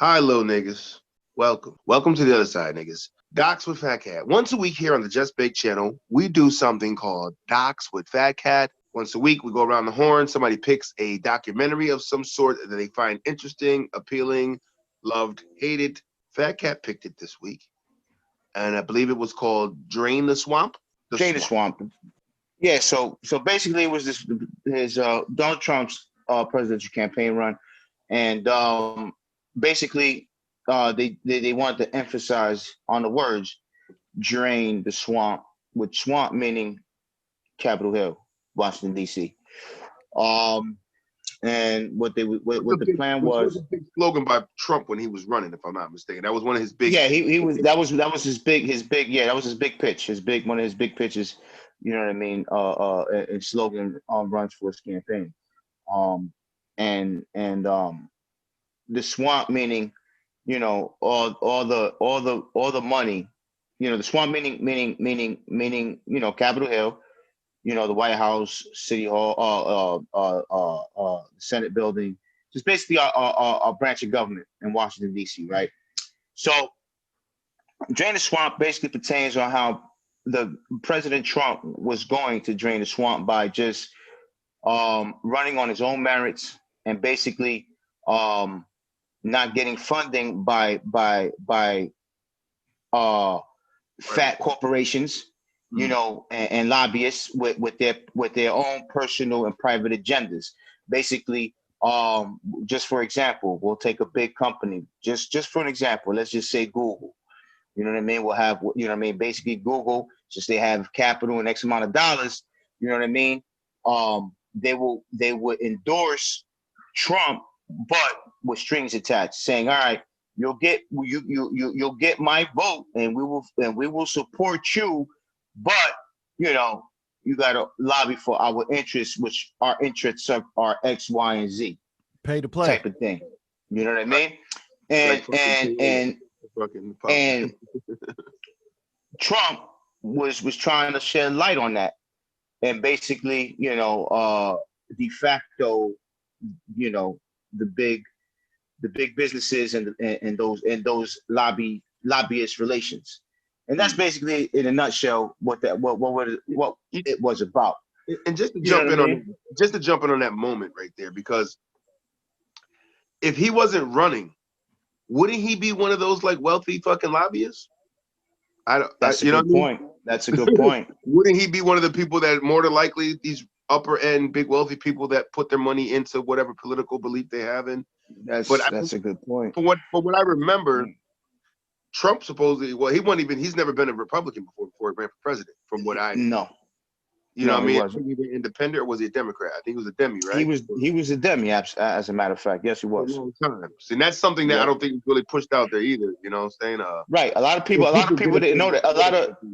Hi, little niggas. Welcome. Welcome to the other side, niggas. Docs with Fat Cat. Once a week here on the Just Bake channel, we do something called Docs with Fat Cat. Once a week, we go around the horn. Somebody picks a documentary of some sort that they find interesting, appealing, loved, hated. Fat Cat picked it this week. And I believe it was called Drain the Swamp. Drain the Swamp. Yeah, so basically it was his Donald Trump's presidential campaign run. And basically they wanted to emphasize on the words drain the swamp, with swamp meaning Capitol Hill, Washington, D.C. And what the plan was. A big slogan by Trump when he was running, if I'm not mistaken. That was one of his big. Yeah, he was. That was his big. Yeah, that was his big pitch. One of his big pitches. You know what I mean? And slogan runs for his campaign. And the swamp meaning, you know, all the money. You know, the swamp meaning, you know, Capitol Hill. You know, the White House, City Hall, Senate building, just basically our branch of government in Washington, D.C., right? So drain the swamp basically pertains on how the President Trump was going to drain the swamp by just running on his own merits and basically not getting funding by fat corporations, you know, and lobbyists with their own personal and private agendas. Basically, just for example, we'll take a big company, just for an example, let's just say Google. You know what I mean? We'll have, you know what I mean? Basically, Google, since they have capital and X amount of dollars, you know what I mean? They would endorse Trump, but with strings attached, saying, "All right, you'll get my vote, and we will support you, but you know, you got to lobby for our interests, which our interests are X, Y, and Z, pay to play type of thing." You know what I mean? And Trump was trying to shed light on that, and basically, you know, de facto, you know, the big businesses and those lobbyist relations. And that's basically, in a nutshell, what it was about. And just to jump in on that moment right there, because if he wasn't running, wouldn't he be one of those like wealthy fucking lobbyists? That's a good point. That's a good point. Wouldn't he be one of the people that more than likely these upper end big wealthy people that put their money into whatever political belief they have in? That's a good point. For what I remember, Trump supposedly, well, he's never been a Republican before he ran for president, from what I know. No. You know what I mean? Was he either independent or was he a Democrat? I think he was a Demi, right? He was a Demi, as a matter of fact. Yes, he was. For a long time. And that's something that I don't think was really pushed out there either. You know what I'm saying? Right. A lot of people didn't know that. A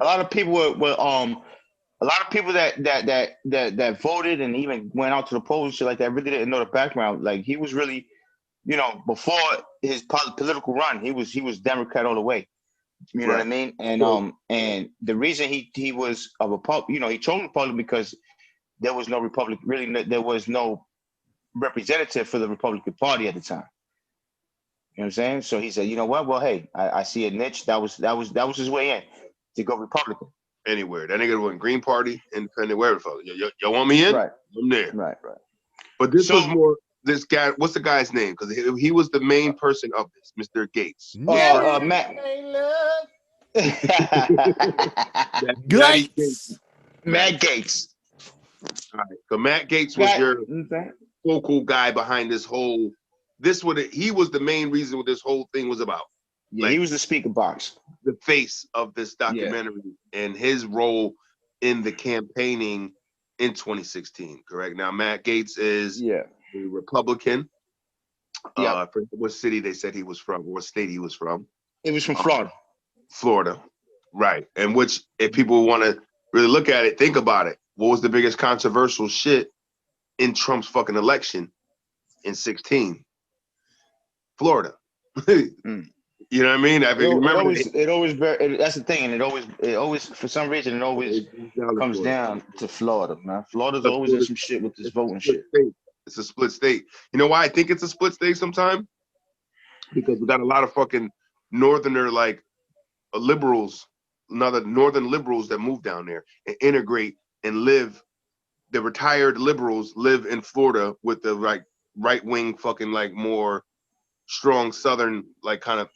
lot of people were a lot of people that voted and even went out to the polls and shit like that really didn't know the background. Like, he was really, you know, before his political run, he was Democrat all the way. You know what I mean? And the reason he was a Republican, you know, he chose Republican because there was no Republican, really, there was no representative for the Republican Party at the time. You know what I'm saying? So he said, you know what? Well, hey, I see a niche. That was his way in to go Republican. Anywhere. That nigga went Green Party, Independent, wherever the fuck. You want me in? Right. I'm there. Right. But this was more, this guy, what's the guy's name? Because he was the main person of this, Mr. Gates. Matt. Matt Gates. All right. So Matt Gates was your focal guy behind this whole, he was the main reason what this whole thing was about. Yeah, like, he was the speaker box. The face of this documentary and his role in the campaigning in 2016, correct? Now, Matt Gates is a Republican. What city they said he was from, or what state he was from. It was from Florida. Florida, right. And which, if people want to really look at it, think about it. What was the biggest controversial shit in Trump's fucking election in 16? Florida. You know what I mean? That's the thing, and it always for some reason it always comes down to Florida, man. Florida's always in some shit with this voting shit. It's a split state. You know why I think it's a split state sometimes? because we got a lot of fucking northerner like liberals, another northern liberals that move down there and integrate and live. The retired liberals live in Florida with the like right wing fucking like more strong southern like kind of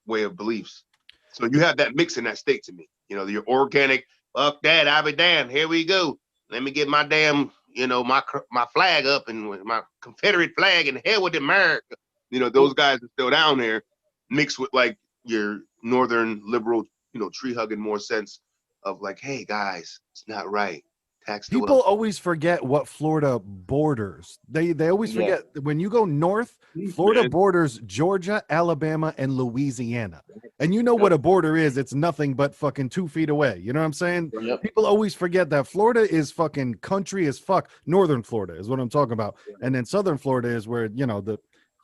way of beliefs. So you have that mix in that state to me. Your organic, fuck that, I'll be damned. Here we go. Let me get my damn, my flag up and with my Confederate flag and hell with America. Those guys are still down there, mixed with like your northern liberal, tree hugging more sense of like, hey guys, it's not right. Tax the People wealthy. always forget what Florida borders. They always Yeah. forget when you go north, Florida Man. borders Georgia, Alabama, and Louisiana. And you know what a border is. It's nothing but fucking 2 feet away. You know what I'm saying? Yep. People always forget that Florida is fucking country as fuck. Northern Florida is what I'm talking about. And then southern Florida is where, the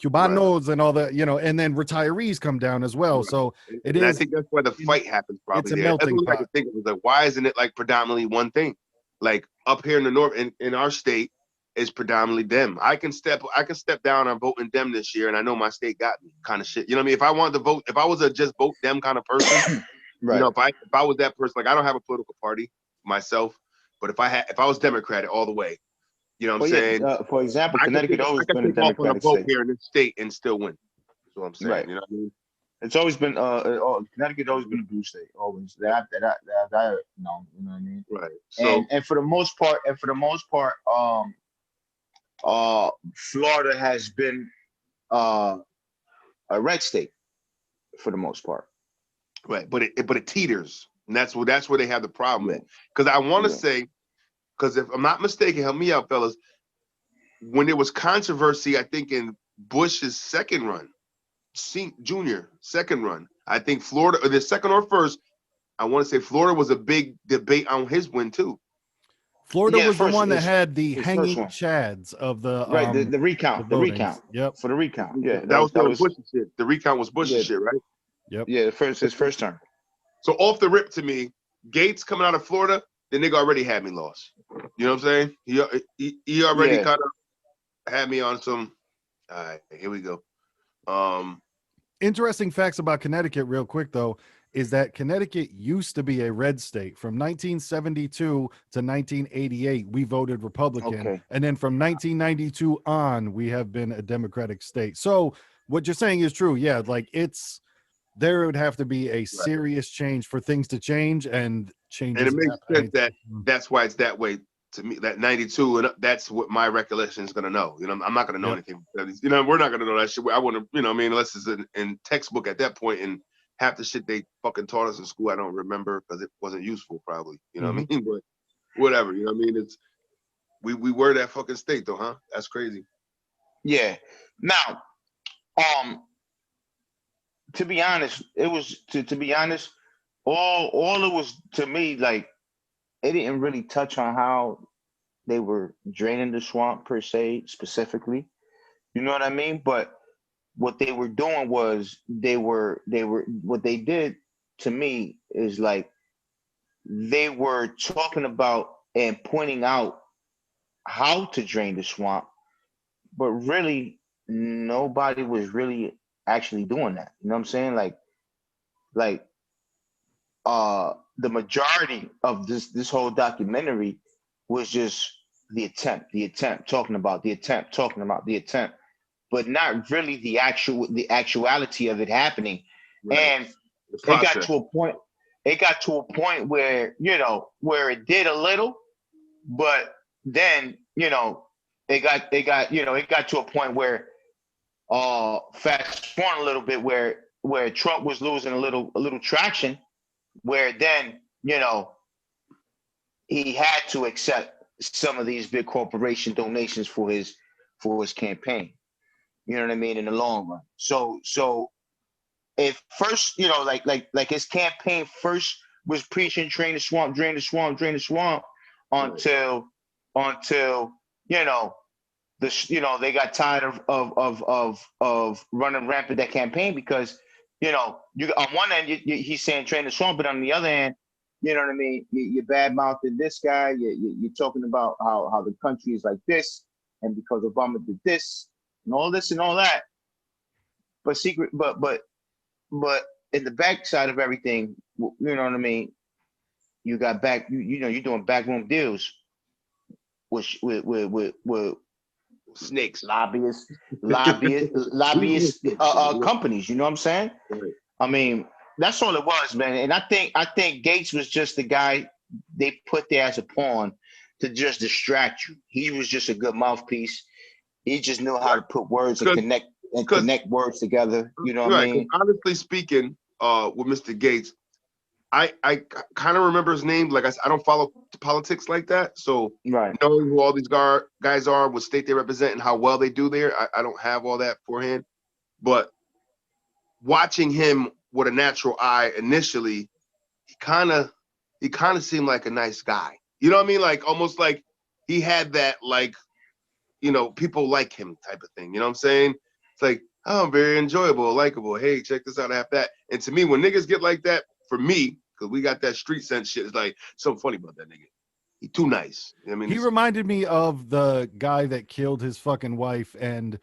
Cubanos and all the, and then retirees come down as well. So it And I is, think that's why the fight happens probably it's a there. That's melting what I pot. could think of. Was like, why isn't it like predominantly one thing? Like up here in the north, in our state, is predominantly them. I can step down on voting them this year, and I know my state got me kind of shit. You know what I mean? If I wanted to vote, if I was a just vote them kind of person, Right. if I was that person, like I don't have a political party myself, but if I was Democratic all the way, you know what I'm saying? For example, I could Connecticut always been a take off on a Democratic vote state. here in this state and still win. That's what I'm saying. Right. You know what I mean? It's always been Connecticut always been a blue state. Always that no, you know what I mean. Right. So And for the most part, Florida has been a red state for the most part. right, but it teeters, and that's where they have the problem with. Because I want to say, because if I'm not mistaken, help me out, fellas. When there was controversy, I think in Bush's second run, junior second run, I think Florida, or the second or first, I want to say Florida was a big debate on his win too. Florida was the one that had the hanging chads of the right, the recount, the recount. Yep. For the recount. Yeah. That was Bush's shit. The recount was Bush's shit, right? Yep. Yeah, his first term. So off the rip to me, Gates coming out of Florida, the nigga already had me lost. You know what I'm saying? He already kind of had me on some. All right, here we go. Interesting facts about Connecticut, real quick though, is that Connecticut used to be a red state. From 1972 to 1988, we voted Republican, and then from 1992 on, we have been a Democratic state. So what you're saying is true. Yeah, like there would have to be a serious change for things to change, and changes. And it makes sense that's why it's that way to me. That 92, and that's what my recollection is gonna know. I'm not gonna know anything. We're not gonna know that shit. I want to, unless it's in textbook at that point, and half the shit they fucking taught us in school, I don't remember because it wasn't useful, probably. You know what I mean? But whatever. You know what I mean? It's we were that fucking state though, huh? That's crazy. Yeah. Now, to be honest, it was to be honest, all it was to me, like, it didn't really touch on how they were draining the swamp per se, specifically. You know what I mean? But what they were doing was they were what they did to me is like they were talking about and pointing out how to drain the swamp, but really nobody was really actually doing that. You know what I'm saying? Like the majority of this whole documentary was just the attempt, talking about the attempt, but not really the actuality of it happening. Right. And it got to a point where, where it did a little, but then, it got to a point where fast forward a little bit where Trump was losing a little traction, where then, he had to accept some of these big corporation donations for his campaign. You know what I mean? In the long run. So if first, like his campaign first was preaching drain the swamp, until they got tired of running rampant that campaign, because you on one end he's saying drain the swamp, but on the other end, you know what I mean, you're bad mouthing this guy, you're talking about how the country is like this, and because Obama did this and all that. but secret, but in the backside of everything, you know what I mean. You got you know, you're doing backroom deals with Snakes. lobbyist companies. You know what I'm saying? Right. I mean, that's all it was, man. And I think Gates was just the guy they put there as a pawn to just distract you. He was just a good mouthpiece. He just knew how to put words and connect words together. You know what I Right. mean? Honestly speaking, with Mr. Gates, I kind of remember his name. Like I said, I don't follow politics like that, so Right. knowing who all these guys are, what state they represent, and how well they do there, I don't have all that forehand. But watching him with a natural eye initially, he kind of seemed like a nice guy. You know what I mean? Like almost like he had that like, you know, people like him type of thing. You know what I'm saying? It's like, oh, I'm very enjoyable, likable. Hey, check this out, I have that. And to me, when niggas get like that, for me, because we got that street sense shit, it's like something funny about that nigga. He too nice. You know what I mean? He reminded me of the guy that killed his fucking wife and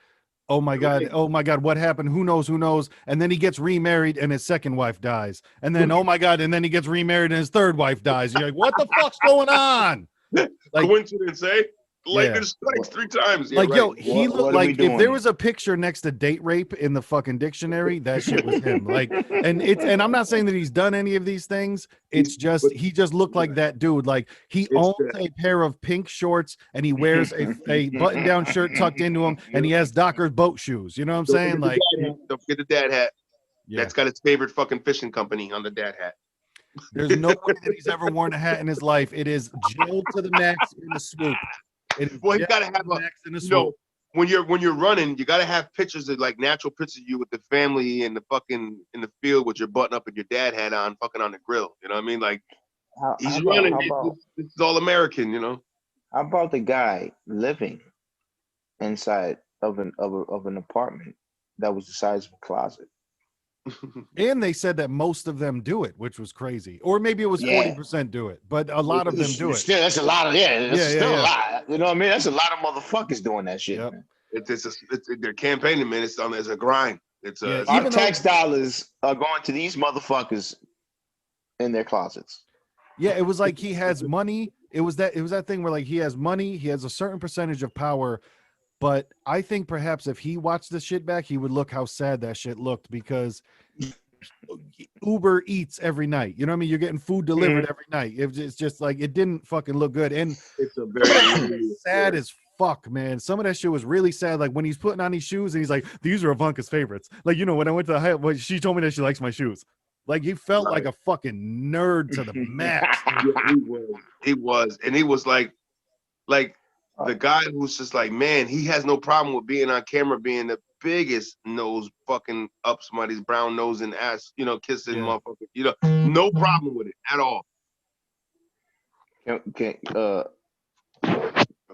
oh my God, what happened? Who knows? Who knows? And then he gets remarried and his second wife dies. And then, oh my God, and then he gets remarried and his third wife dies. You're like, what the fuck's going on? Like, coincidence, eh? Lightning yeah. strikes 3 times. Yeah, Like, right. yo, he looked What are we like if there doing? was a picture next to date rape in the fucking dictionary, that shit was him. Like, and I'm not saying that he's done any of these things. It's just he just looked like that dude. Like he It's owns a pair of pink shorts and he wears a button-down shirt tucked into him, and he has Docker's boat shoes. You know what I'm saying? Like, don't forget the dad hat. yeah. That's got his favorite fucking fishing company on the dad hat. There's no way that he's ever worn a hat in his life. It is Jill to the max in the swoop. Well, you gotta have when you're running, you gotta have pictures of like natural pictures of you with the family and the fucking in the field with your button up and your dad hat on, fucking on the grill. You know what I mean? Like he's running. This is all American, you know. How about the guy living inside of an apartment that was the size of a closet? And they said that most of them do it, which was crazy. Or maybe it was 40% do it, but a lot of them do it. Still, that's a lot of a lot. You know what I mean? That's a lot of motherfuckers doing that shit. Yep. Man. It's they're campaigning, man. It's a grind. It's our tax dollars are going to these motherfuckers in their closets. Yeah, it was like he has money. It was that thing where like he has money, he has a certain percentage of power. But I think perhaps if he watched this shit back, he would look how sad that shit looked because Uber Eats every night. You know what I mean? You're getting food delivered every night. It's just like it didn't fucking look good. And it's a very sad as fuck, man. Some of that shit was really sad. Like when he's putting on these shoes and he's like, these are Ivanka's favorites. Like, you know, when I went to the high, she told me that she likes my shoes. Like he felt like a fucking nerd to the max. Yeah, he was. And he was like the guy who's just like, man, he has no problem with being on camera, being the biggest nose fucking up somebody's brown nose and ass, you know, kissing motherfucker, you know, no problem with it at all. Okay. I'm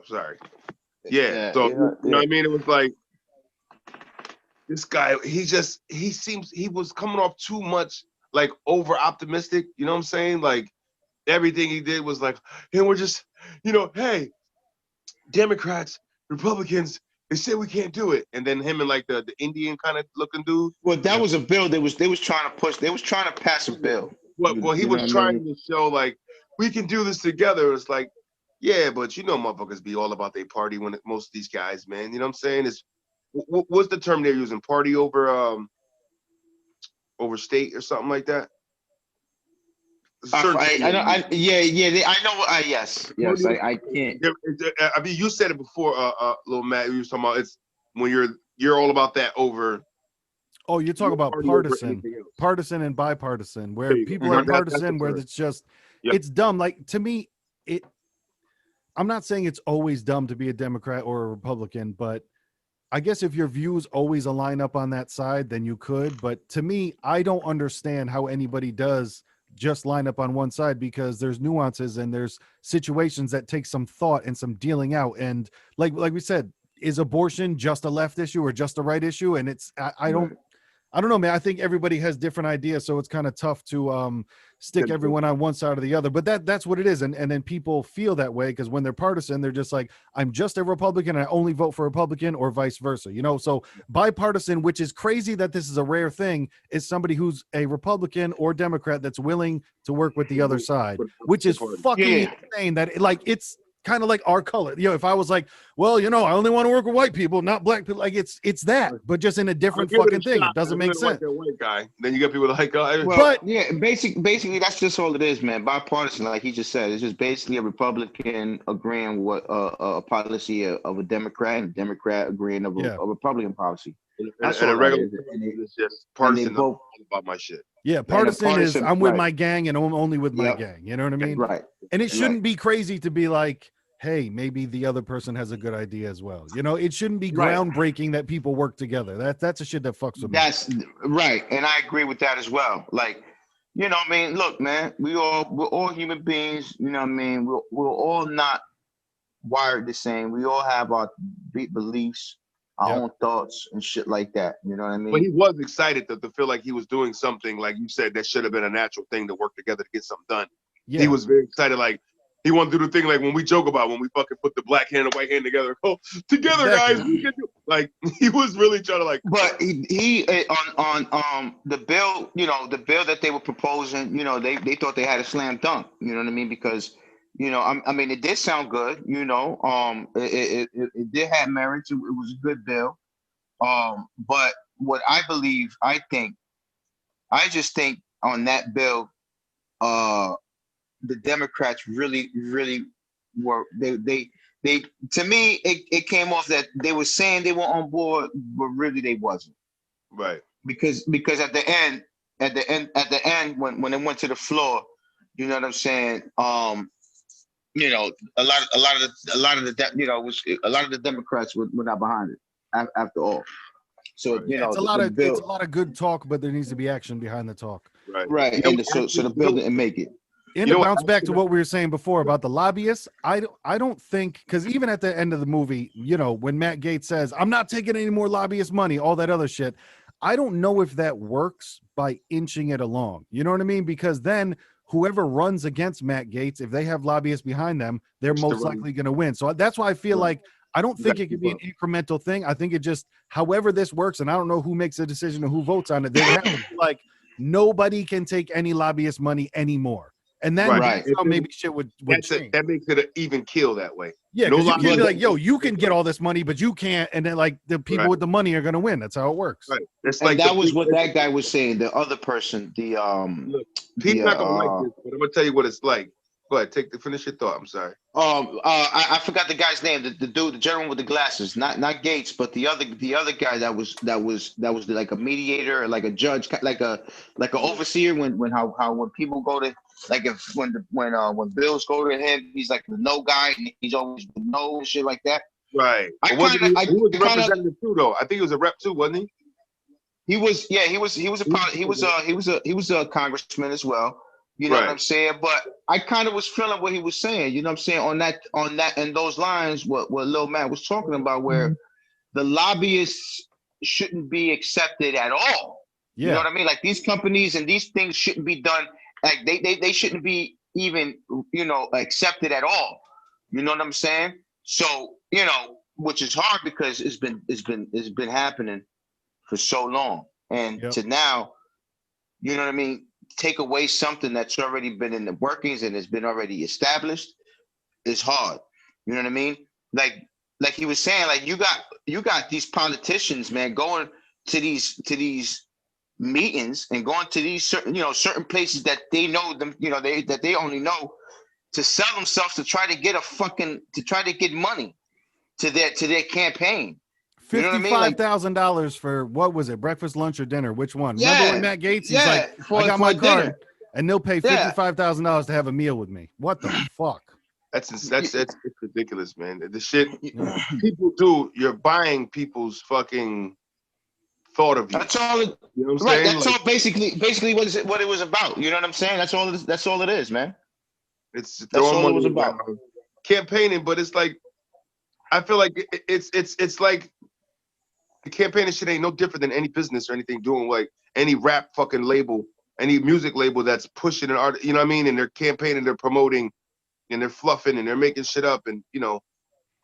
sorry. Yeah. So you know what I mean? It was like this guy. He was coming off too much like over optimistic. You know what I'm saying? Like everything he did was like, and we're just, you know, hey. Democrats, Republicans, they say we can't do it, and then him and like the Indian kind of looking dude. Well, that was a bill. They was trying to push. They was trying to pass a bill. Well, he was trying to show like we can do this together. It's like, yeah, but you know, motherfuckers be all about their party when most of these guys, man. You know what I'm saying? Is what's the term they're using? Party over state or something like that. I know. Yes. I can't. I mean, you said it before, little Matt. You was talking about it's when you're all about that over. Oh, you're talking about partisan and bipartisan, where people are partisan, where it's just it's dumb. Like to me, I'm not saying it's always dumb to be a Democrat or a Republican, but I guess if your views always align up on that side, then you could. But to me, I don't understand how anybody does just line up on one side because there's nuances and there's situations that take some thought and some dealing out. And like we said, is abortion just a left issue or just a right issue? And it's, I I don't know, man. I think everybody has different ideas, so it's kind of tough to stick everyone on one side or the other. But that's what it is, and then people feel that way because when they're partisan, they're just like, I'm just a Republican, and I only vote for Republican, or vice versa. You know, so bipartisan, which is crazy that this is a rare thing, is somebody who's a Republican or Democrat that's willing to work with the other side, which is fucking insane. That it's kind of like our color. You know, if I was like, well, you know, I only want to work with white people, not black people. Like it's that, but just in a different fucking thing. It doesn't make sense. Like that white guy. Then you got people like, well, but yeah, basically that's just all it is, man. Bipartisan, like he just said, it's just basically a Republican agreeing with a policy of a Democrat, and a Democrat agreeing of a Republican policy. That's all. A regular it's just partisan about my shit. Yeah, partisan is I'm with my gang and I'm only with my gang. You know what I mean? Right. And it shouldn't be crazy to be like, hey, maybe the other person has a good idea as well. You know, it shouldn't be groundbreaking that people work together. That's a shit that fucks with me. That's right. And I agree with that as well. Like, you know what I mean? Look, man, we're all human beings. You know what I mean? We're all not wired the same. We all have our beliefs, our own thoughts and shit like that. You know what I mean? But he was excited to feel like he was doing something, like you said, that should have been a natural thing to work together to get something done. Yeah. He was very excited, like he wanted to do the thing like when we joke about when we fucking put the black hand and white hand together. Oh, together, guys. We can do. Like he was really trying to like. But he on the bill, you know, the bill that they were proposing, you know, they thought they had a slam dunk. You know what I mean? Because you know, I mean, it did sound good. You know, it did have merits. It was a good bill. But what I just think on that bill, the Democrats really were they to me it came off that they were saying they were on board, but really they wasn't. Right. Because at the end when it went to the floor, you know what I'm saying? You know, a lot of the Democrats were not behind it after all. So you know, it's a lot of good talk, but there needs to be action behind the talk. Right. And so the bill didn't make it. And to bounce back to what we were saying before about the lobbyists, I don't think, because even at the end of the movie, you know, when Matt Gaetz says, I'm not taking any more lobbyist money, all that other shit, I don't know if that works by inching it along. You know what I mean? Because then whoever runs against Matt Gaetz, if they have lobbyists behind them, they're most likely going to win. So that's why I feel like I don't think it can be an incremental thing. I think it just, however this works, and I don't know who makes the decision or who votes on it, they have to be like, nobody can take any lobbyist money anymore. And then that's how maybe shit would change. That makes it an even kill that way. Yeah, because you can't be like, yo, you can get all this money, but you can't. And then like the people with the money are going to win. That's how it works. Right. It's like that was what that guy was saying. The other person, look, people not gonna like this, but I'm gonna tell you what it's like. Go ahead, finish your thought. I'm sorry. I forgot the guy's name. The dude, the gentleman with the glasses, not Gates, but the other guy that was like a mediator, like a judge, like an overseer. When people go to when bills go to him, he's like the no guy, and he's always the no and shit like that. Right. He was representative too, though. I think he was a rep too, wasn't he? He was a congressman as well. You know what I'm saying? But I kind of was feeling what he was saying. You know what I'm saying? On that and those lines, what Lil Matt was talking about, where the lobbyists shouldn't be accepted at all. Yeah. You know what I mean? Like these companies and these things shouldn't be done. Like they shouldn't be even, you know, accepted at all. You know what I'm saying? So, you know, which is hard because it's been happening for so long. And to now, you know what I mean? Take away something that's already been in the workings and has been already established is hard. You know what I mean? Like he was saying, like you got these politicians, man, going to these meetings and going to these certain places that they know them, you know, that they only know to sell themselves to try to get money to their campaign. $55,000 for what was it? Breakfast, lunch, or dinner? Which one? Yeah. Remember when Matt Gaetz? He's like, I got my card, and they'll pay $55,000 to have a meal with me. What the fuck? That's ridiculous, man. The shit people do. You're buying people's fucking thought of you. That's all. You know what I'm saying? That's all. Basically, what it was about. You know what I'm saying? That's all it is, man. That's all it was about. Campaigning, but it's like I feel like it's like The campaign and shit ain't no different than any business or anything doing like any rap fucking label, any music label that's pushing an art, you know what I mean? And they're campaigning, they're promoting, and they're fluffing and they're making shit up and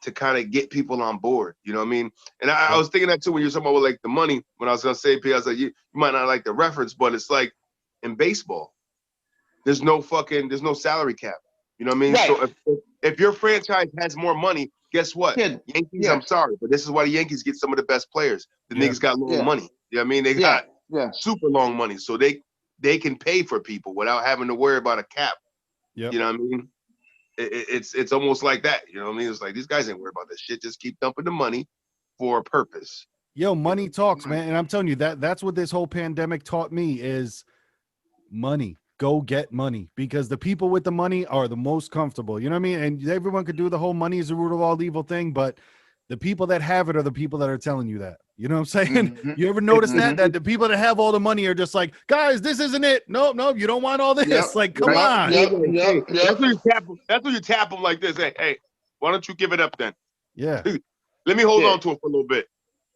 to kind of get people on board, you know what I mean? And I was thinking that too when you're talking about like the money. When I was gonna say, P, I was like, you might not like the reference, but it's like in baseball, there's no salary cap. You know what I mean? Right. So if your franchise has more money, guess what? Yeah. Yankees, Yeah. I'm sorry, but this is why the Yankees get some of the best players. The Yeah. niggas got long Yeah. money. You know what I mean? They Yeah. got Yeah. super long money. So they can pay for people without having to worry about a cap. Yep. You know what I mean? It's almost like that. You know what I mean? It's like these guys ain't worried about this shit. Just keep dumping the money for a purpose. Yo, money talks, man. And I'm telling you that's what this whole pandemic taught me is money. Go get money because the people with the money are the most comfortable. You know what I mean? And everyone could do the whole money is the root of all evil thing, but the people that have it are the people that are telling you that. You know what I'm saying? Mm-hmm. You ever notice Mm-hmm. that the people that have all the money are just like, guys, this isn't it. Nope, you don't want all this. Yep. Like, come on. Yep. That's when you tap them like this. Hey, why don't you give it up then? Yeah. Let me hold on to it for a little bit.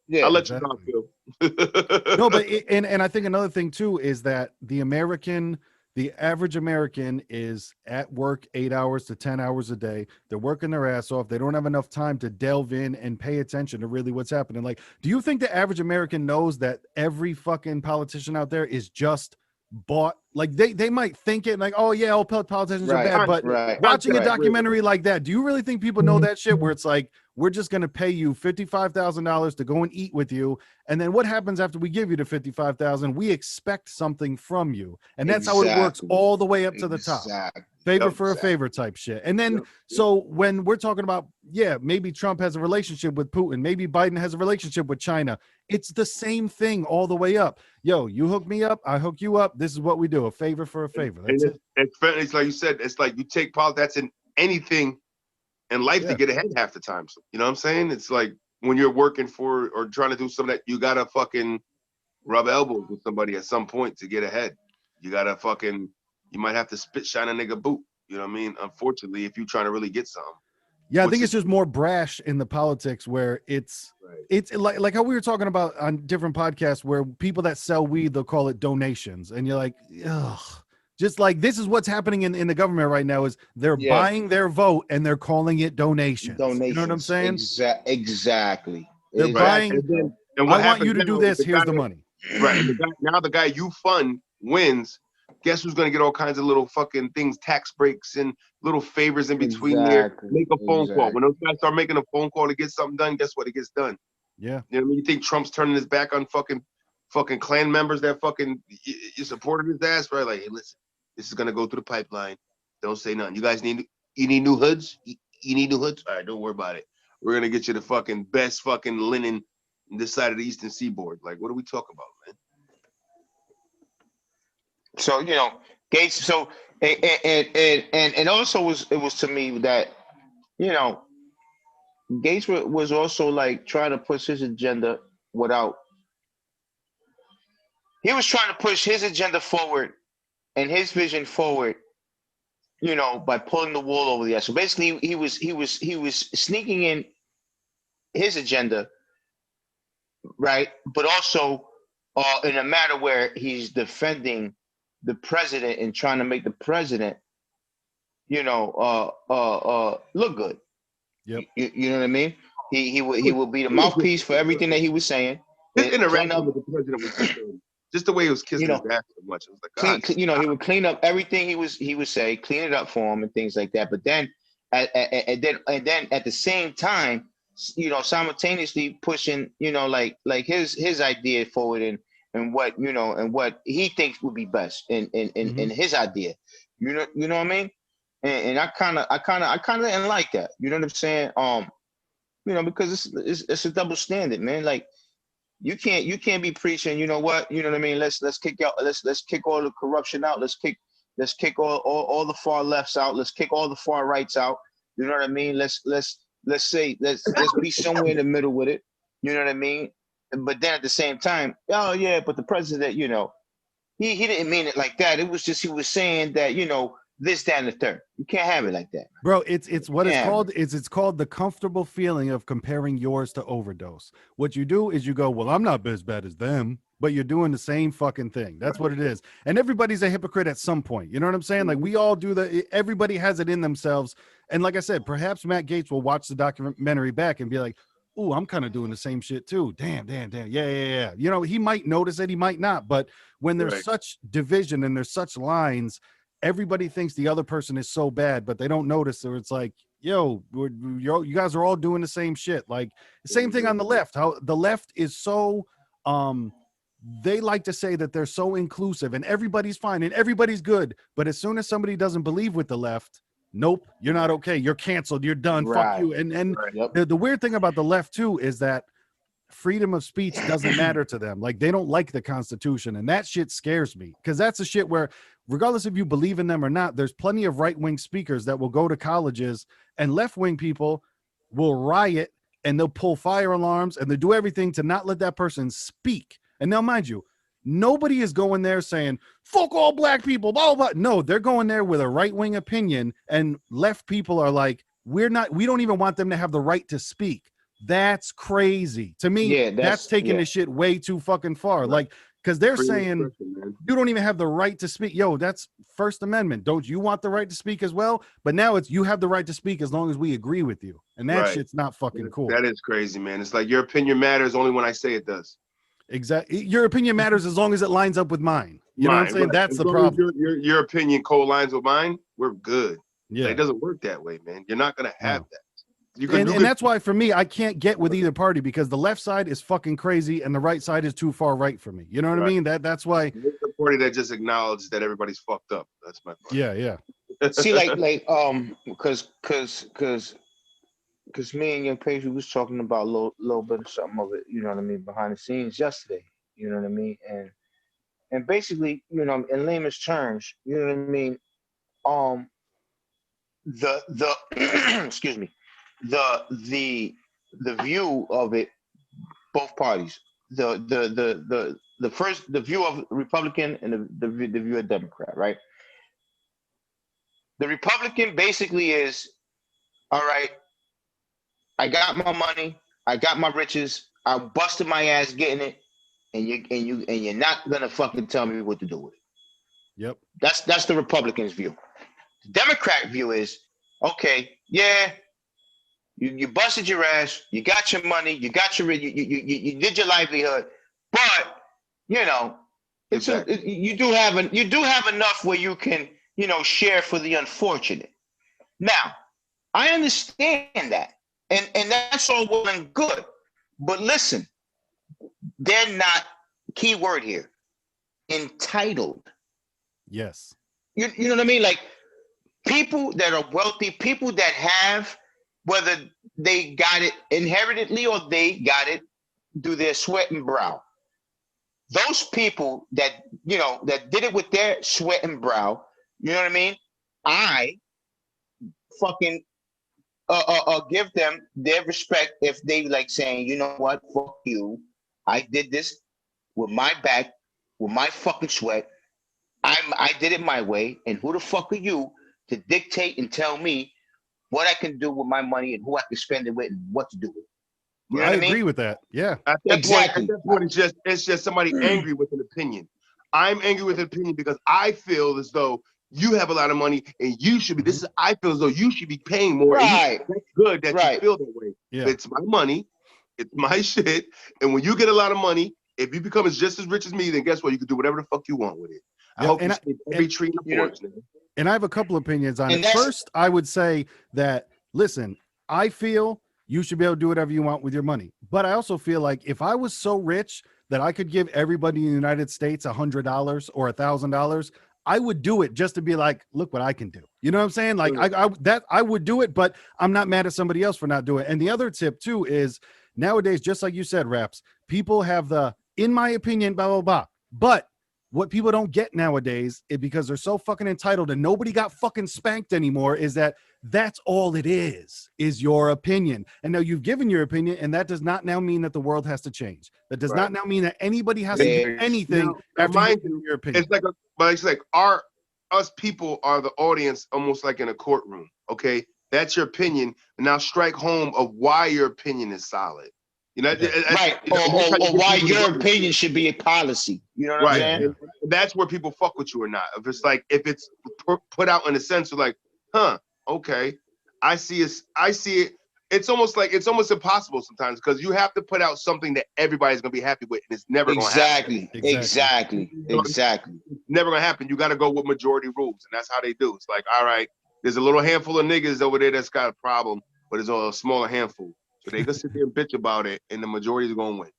Yeah. I'll let exactly. you know. No, but and I think another thing too is that the average American is at work 8 hours to 10 hours a day. They're working their ass off. They don't have enough time to delve in and pay attention to really what's happening. Like, do you think the average American knows that every fucking politician out there is just bought? Like they might think it like, oh yeah, all politicians are bad, but watching a documentary like that, do you really think people know that shit where it's like, we're just going to pay you $55,000 to go and eat with you. And then what happens after we give you the 55,000? We expect something from you. And that's how it works all the way up to the top. Favor for a favor type shit. And then, so when we're talking about, maybe Trump has a relationship with Putin, maybe Biden has a relationship with China. It's the same thing all the way up. Yo, you hook me up, I hook you up. This is what we do. A favor for a favor. That's it. It's like you said, it's like you take politics in anything in life to get ahead half the time. So, you know what I'm saying? It's like when you're working for or trying to do something that you gotta fucking rub elbows with somebody at some point to get ahead. You gotta you might have to spit shine a nigga boot. You know what I mean? Unfortunately, if you're trying to really get something. Yeah, I think it's just more brash in the politics where it's like how we were talking about on different podcasts where people that sell weed, they'll call it donations. And you're like, ugh. Just like this is what's happening in the government right now is they're buying their vote and they're calling it donations. You know what I'm saying? Exactly. They're buying. And what I want you to do this. Here's the money. Right. And now the guy you fund wins. Guess who's going to get all kinds of little fucking things, tax breaks and little favors in between there. Make a phone call. When those guys start making a phone call to get something done, guess what? It gets done. Yeah. You know what I mean? You think Trump's turning his back on fucking Klan members that fucking you supported his ass, right? Like, hey, listen, this is gonna go through the pipeline. Don't say nothing. You guys need new hoods? You need new hoods? All right, don't worry about it. We're gonna get you the fucking best fucking linen in this side of the Eastern Seaboard. Like, what are we talking about, man? So Gates. So and also it was to me that Gates was also like trying to push his agenda without. He was trying to push his agenda forward and his vision forward, by pulling the wool over the eyes. So basically, he was sneaking in his agenda, right? But also in a matter where he's defending the president and trying to make the president, look good. Yep. You know what I mean? He will be the mouthpiece for everything that he was saying. His interaction with the president was just the way he was kissing his ass so much. It was like, God, he would clean up everything he would say, clean it up for him and things like that. But then, and then at the same time, simultaneously pushing, like his idea forward and what and what he thinks would be best in his idea. You know what I mean? And I kind of didn't like that. You know what I'm saying? Because it's a double standard, man. Like. You can't be preaching. You know what I mean. Let's kick all the corruption out. Let's kick all the far lefts out. Let's kick all the far rights out. You know what I mean. Let's be somewhere in the middle with it. You know what I mean. But then at the same time, oh yeah, but the president, he didn't mean it like that. It was just he was saying that this, that, and the third. You can't have it like that, bro. It's what it's Yeah. called. It's called the comfortable feeling of comparing yours to overdose. What you do is you go, well, I'm not as bad as them, but you're doing the same fucking thing. That's what it is. And everybody's a hypocrite at some point. You know what I'm saying? Like we all do everybody has it in themselves. And like I said, perhaps Matt Gaetz will watch the documentary back and be like, oh, I'm kind of doing the same shit too. Damn. Yeah. You know, he might notice it, he might not. But when there's such division and there's such lines, everybody thinks the other person is so bad, but they don't notice. So it's like, yo, you guys are all doing the same shit. Like the same thing on the left. How the left is so they like to say that they're so inclusive and everybody's fine and everybody's good. But as soon as somebody doesn't believe with the left, nope, you're not okay. You're canceled. You're done. Fuck you. And the weird thing about the left too is that freedom of speech doesn't matter to them. Like they don't like the Constitution, and that shit scares me because that's a shit where regardless if you believe in them or not, there's plenty of right-wing speakers that will go to colleges and left-wing people will riot and they'll pull fire alarms and they'll do everything to not let that person speak. And now, mind you, nobody is going there saying, fuck all black people, blah, blah, blah. No, they're going there with a right-wing opinion, and left people are like, we don't even want them to have the right to speak. That's crazy. To me, that's taking this shit way too fucking far. Right. Like, because they're saying you don't even have the right to speak. Yo, that's First Amendment. Don't you want the right to speak as well? But now it's you have the right to speak as long as we agree with you. And that shit's not fucking cool. That is crazy, man. It's like your opinion matters only when I say it does. Exactly. Your opinion matters as long as it lines up with mine. You know what I'm saying? Right. That's the problem. Your opinion co-lines with mine, we're good. Yeah. It doesn't work that way, man. You're not going to have that. And that's why for me, I can't get with either party because the left side is fucking crazy and the right side is too far right for me. You know what I mean? That's why the party that just acknowledges that everybody's fucked up. That's my part. Yeah. See, because me and your page, we was talking about a little bit of something of it, you know what I mean, behind the scenes yesterday. You know what I mean? And basically, you know, in layman's terms, you know what I mean, the excuse me. The view of it, both parties, the view of Republican and the view of Democrat, right? The Republican basically is, all right, I got my money, I got my riches, I busted my ass getting it, and you're not gonna fucking tell me what to do with it. Yep. That's the Republicans' view. The Democrat view is, okay, yeah. You busted your ass. You got your money. You got your you did your livelihood, but you know you do have enough where you can share for the unfortunate. Now, I understand that, and that's all well and good, but listen, they're not. Key word here, entitled. Yes. You know what I mean? Like people that are wealthy, people that have. Whether they got it inheritedly or they got it through their sweat and brow. Those people that did it with their sweat and brow, you know what I mean? I fucking give them their respect if they like saying, you know what, fuck you. I did this with my back, with my fucking sweat. I did it my way, and who the fuck are you to dictate and tell me what I can do with my money and who I can spend it with and what to do with it. You know I agree with that. Yeah. At that point, it's just somebody angry with an opinion. I'm angry with an opinion because I feel as though you have a lot of money and you should be. I feel as though you should be paying more. Right. That's good that you feel that way. Yeah. It's my money. It's my shit. And when you get a lot of money, if you become just as rich as me, then guess what? You can do whatever the fuck you want with it. I hope you see every tree in the forest. And I have a couple opinions on it. First, I would say that, listen, I feel you should be able to do whatever you want with your money. But I also feel like if I was so rich that I could give everybody in the United States $100 or $1,000, I would do it just to be like, look what I can do. You know what I'm saying? Like I would do it, but I'm not mad at somebody else for not doing it. And the other tip too is nowadays, just like you said, Raps, people have in my opinion, blah, blah, blah. But what people don't get nowadays is because they're so fucking entitled and nobody got fucking spanked anymore is that's all it is your opinion. And now you've given your opinion and that does not now mean that the world has to change. That does not now mean that anybody has to do anything after you give your opinion. It's like our us people are the audience, almost like in a courtroom. Okay, that's your opinion. Now strike home of why your opinion is solid. You know, right? Or why your opinion should be a policy. You know what I'm saying? And that's where people fuck with you or not. If it's like, if it's put out in a sense of like, huh, okay, I see it. It's almost impossible sometimes because you have to put out something that everybody's gonna be happy with, and it's never gonna happen. Exactly. Never gonna happen. You got to go with majority rules, and that's how they do. It's like, all right, there's a little handful of niggas over there that's got a problem, but it's a smaller handful, so they can sit there and bitch about it, and the majority is gonna win.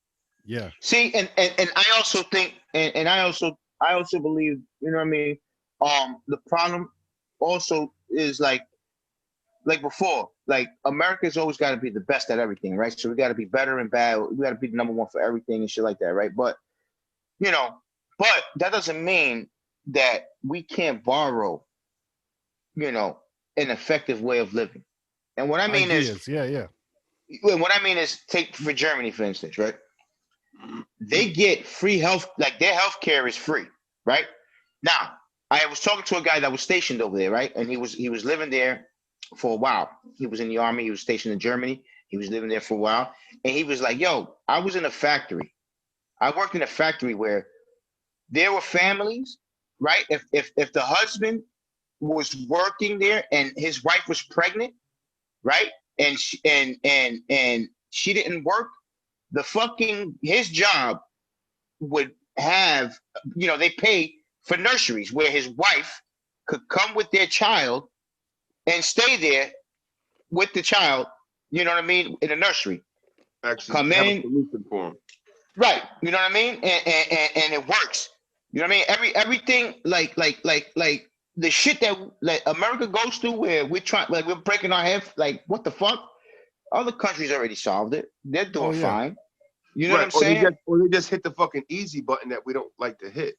Yeah. See, and I also think, and I also believe, you know what I mean. The problem also is like before, like America's always got to be the best at everything, right? So we got to be better and bad. We got to be the number one for everything and shit like that, right? But you know, but that doesn't mean that we can't borrow, you know, an effective way of living. And what I mean is, what I mean is, take for Germany, for instance, right? They get free health, like their health care is free, right? Now, I was talking to a guy that was stationed over there, right? And he was living there for a while. He was in the army. He was stationed in Germany. He was living there for a while. And he was like, yo, I was in a factory. I worked in a factory where there were families, right? If the husband was working there and his wife was pregnant, right? And she didn't work, his job would have, you know, they pay for nurseries where his wife could come with their child and stay there with the child, you know what I mean, in a nursery. Actually, come have in, a solution for them. Right, you know what I mean, and it works. You know what I mean? Everything like the shit that like America goes through, where we're trying, like we're breaking our head, like what the fuck? Other countries already solved it. They're doing fine. You know what I'm saying? Or they just hit the fucking easy button that we don't like to hit.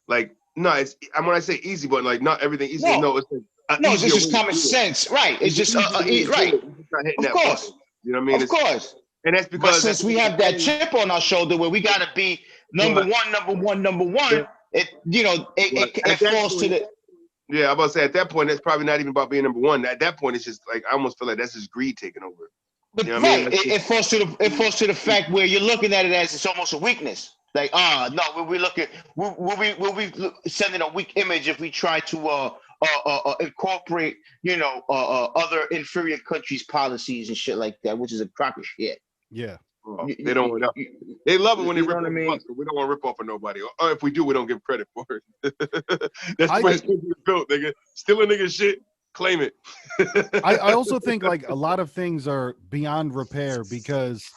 Like, no, it's when I say easy button, like not everything easy. No, it's like it's just common sense, right? It's just right. Of course, you know what I mean? Of course. And that's because since we have that chip on our shoulder where we gotta be number one, it falls to the. Yeah, I'm about to say at that point, it's probably not even about being number one. At that point, it's just like I almost feel like that's just greed taking over. But you know what I mean? It falls to the fact where you're looking at it as it's almost a weakness. Like, no, we'll be sending a weak image if we try to incorporate, other inferior countries' policies and shit like that, which is a crock of shit. Yeah. They don't. They love it when they rip off us, but we don't want to rip off of nobody. Or if we do, we don't give credit for it. That's the way it's built, nigga. Steal a nigga shit, claim it. I also think like a lot of things are beyond repair because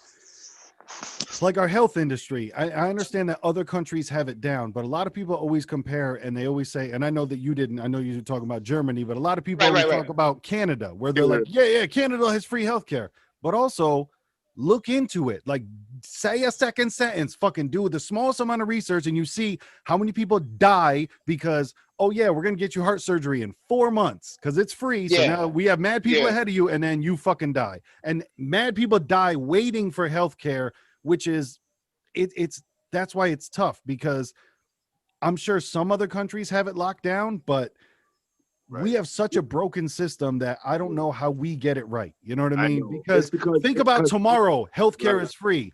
like our health industry, I understand that other countries have it down, but a lot of people always compare and they always say, and I know that you didn't, I know you're talking about Germany, but a lot of people always talk about Canada, where they're like, yeah, Canada has free healthcare, but also look into it. Like, say a second sentence, fucking do the smallest amount of research, and you see how many people die because, oh yeah, we're gonna get you heart surgery in 4 months because it's free. So now we have mad people ahead of you, and then you fucking die. And mad people die waiting for healthcare, which is it's that's why it's tough, because I'm sure some other countries have it locked down, but we have such a broken system that I don't know how we get it right. You know what I mean? Because think about tomorrow, healthcare is free.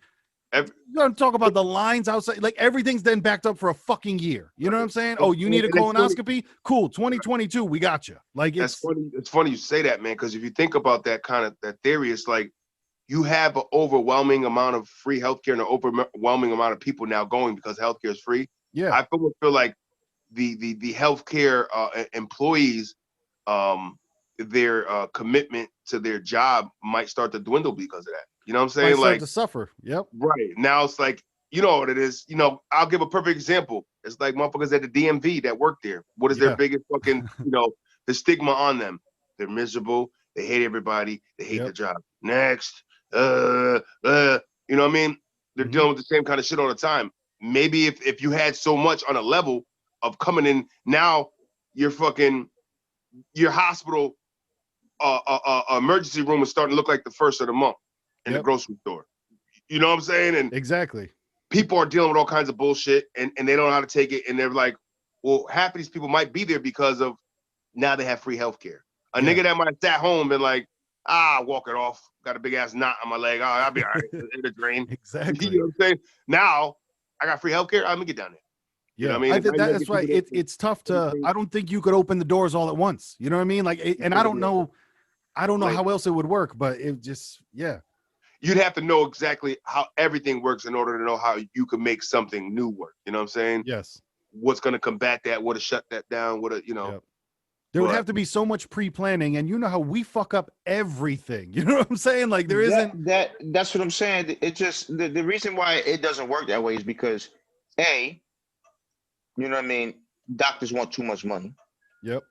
You're gonna talk about the lines outside, like everything's then backed up for a fucking year. You know what I'm saying? Oh, you need a colonoscopy? Cool, 2022, we got you. Like that's funny. It's funny you say that, man, because if you think about that kind of that theory, it's like you have an overwhelming amount of free healthcare and an overwhelming amount of people now going because healthcare is free. Yeah, I feel like the healthcare employees, their commitment to their job might start to dwindle because of that. You know what I'm saying? Might start to suffer. Yep. Right. Now it's like, you know what it is. I'll give a perfect example. It's like motherfuckers at the DMV that work there. What is their biggest fucking, the stigma on them? They're miserable. They hate everybody. They hate the job. Next. You know what I mean? They're dealing with the same kind of shit all the time. Maybe if you had so much on a level of coming in, now your hospital emergency room is starting to look like the first of the month in the grocery store. You know what I'm saying? And exactly. People are dealing with all kinds of bullshit and they don't know how to take it. And they're like, well, half of these people might be there because of now they have free healthcare. A Yeah. nigga that might have sat home and like, walk it off. Got a big ass knot on my leg. Oh, I'll be all right. It'll drain. Exactly. You know what I'm saying? Now I got free healthcare. I'm gonna get down there. You know Yeah, what I mean? I If think know that's get why people that- it's tough to. I don't think you could open the doors all at once. You know what I mean? Like, and I don't know Like, how else it would work, but it just, yeah. you'd have to know exactly how everything works in order to know how you can make something new work. You know what I'm saying? Yes. What's going to combat that? What to shut that down? What to, Yep. There would have to be so much pre-planning, and you know how we fuck up everything. You know what I'm saying? Like there isn't that's what I'm saying. It just the reason why it doesn't work that way is because A, you know what I mean, doctors want too much money. Yep.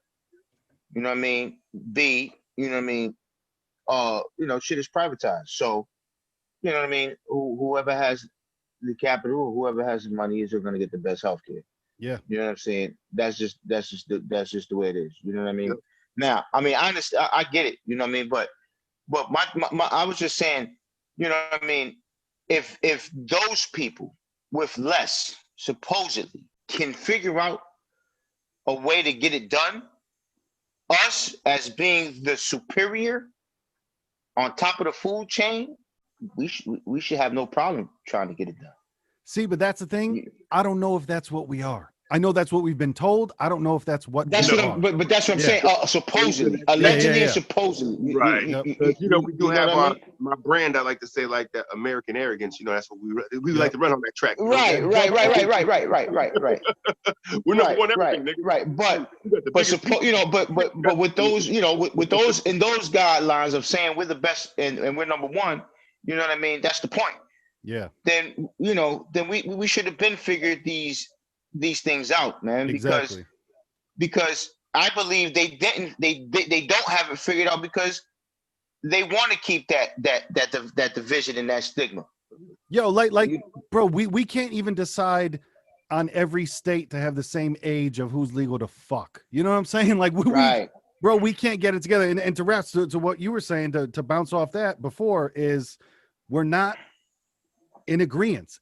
You know what I mean? B, you know what I mean, shit is privatized. So, you know what I mean, whoever has the capital, whoever has the money is going to get the best healthcare. Yeah. You know what I'm saying? That's just the way it is. You know what I mean? Yep. Now, I mean, I understand, I get it. You know what I mean? But my I was just saying, you know what I mean? If those people with less supposedly can figure out a way to get it done, us as being the superior on top of the food chain, we should have no problem trying to get it done. See, but that's the thing. I don't know if that's what we are. I know that's what we've been told. I don't know if that's what that's we what are. I'm, but that's what I'm saying. Supposedly, allegedly, and supposedly. Right. We do have I mean? my brand. I like to say like that American arrogance. You know, that's what we like to run on that track. Right. We're number one everything, nigga. Right. But with those, with those in those guidelines of saying we're the best and we're number one, you know what I mean? That's the point. Yeah. Then then we should have been figured these things out, man. Exactly. Because I believe they didn't. They don't have it figured out because they want to keep that division and that stigma. Yo, like, bro, we can't even decide on every state to have the same age of who's legal to fuck. You know what I'm saying? Like, we can't get it together. And to wrap to what you were saying to bounce off that before is we're not in agreement.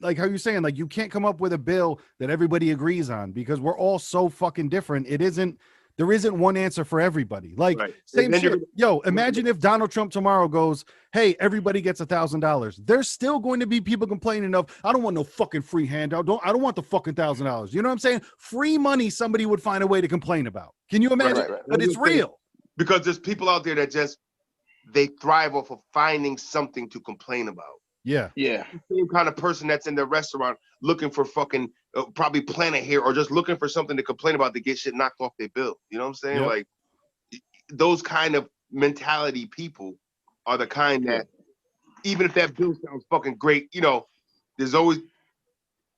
Like how you're saying, like you can't come up with a bill that everybody agrees on because we're all so fucking different. There isn't one answer for everybody. Like same shit. Yo, imagine if Donald Trump tomorrow goes, hey, everybody gets $1,000. There's still going to be people complaining of, I don't want no fucking free handout. I don't want the fucking $1,000. You know what I'm saying? Free money, somebody would find a way to complain about. Can you imagine? Right. But it's real. Because there's people out there that they thrive off of finding something to complain about. Yeah. The same kind of person that's in the restaurant looking for fucking probably Planet here or just looking for something to complain about to get shit knocked off their bill. You know what I'm saying? Yep. Like those kind of mentality people are the kind that even if that bill sounds fucking great, there's always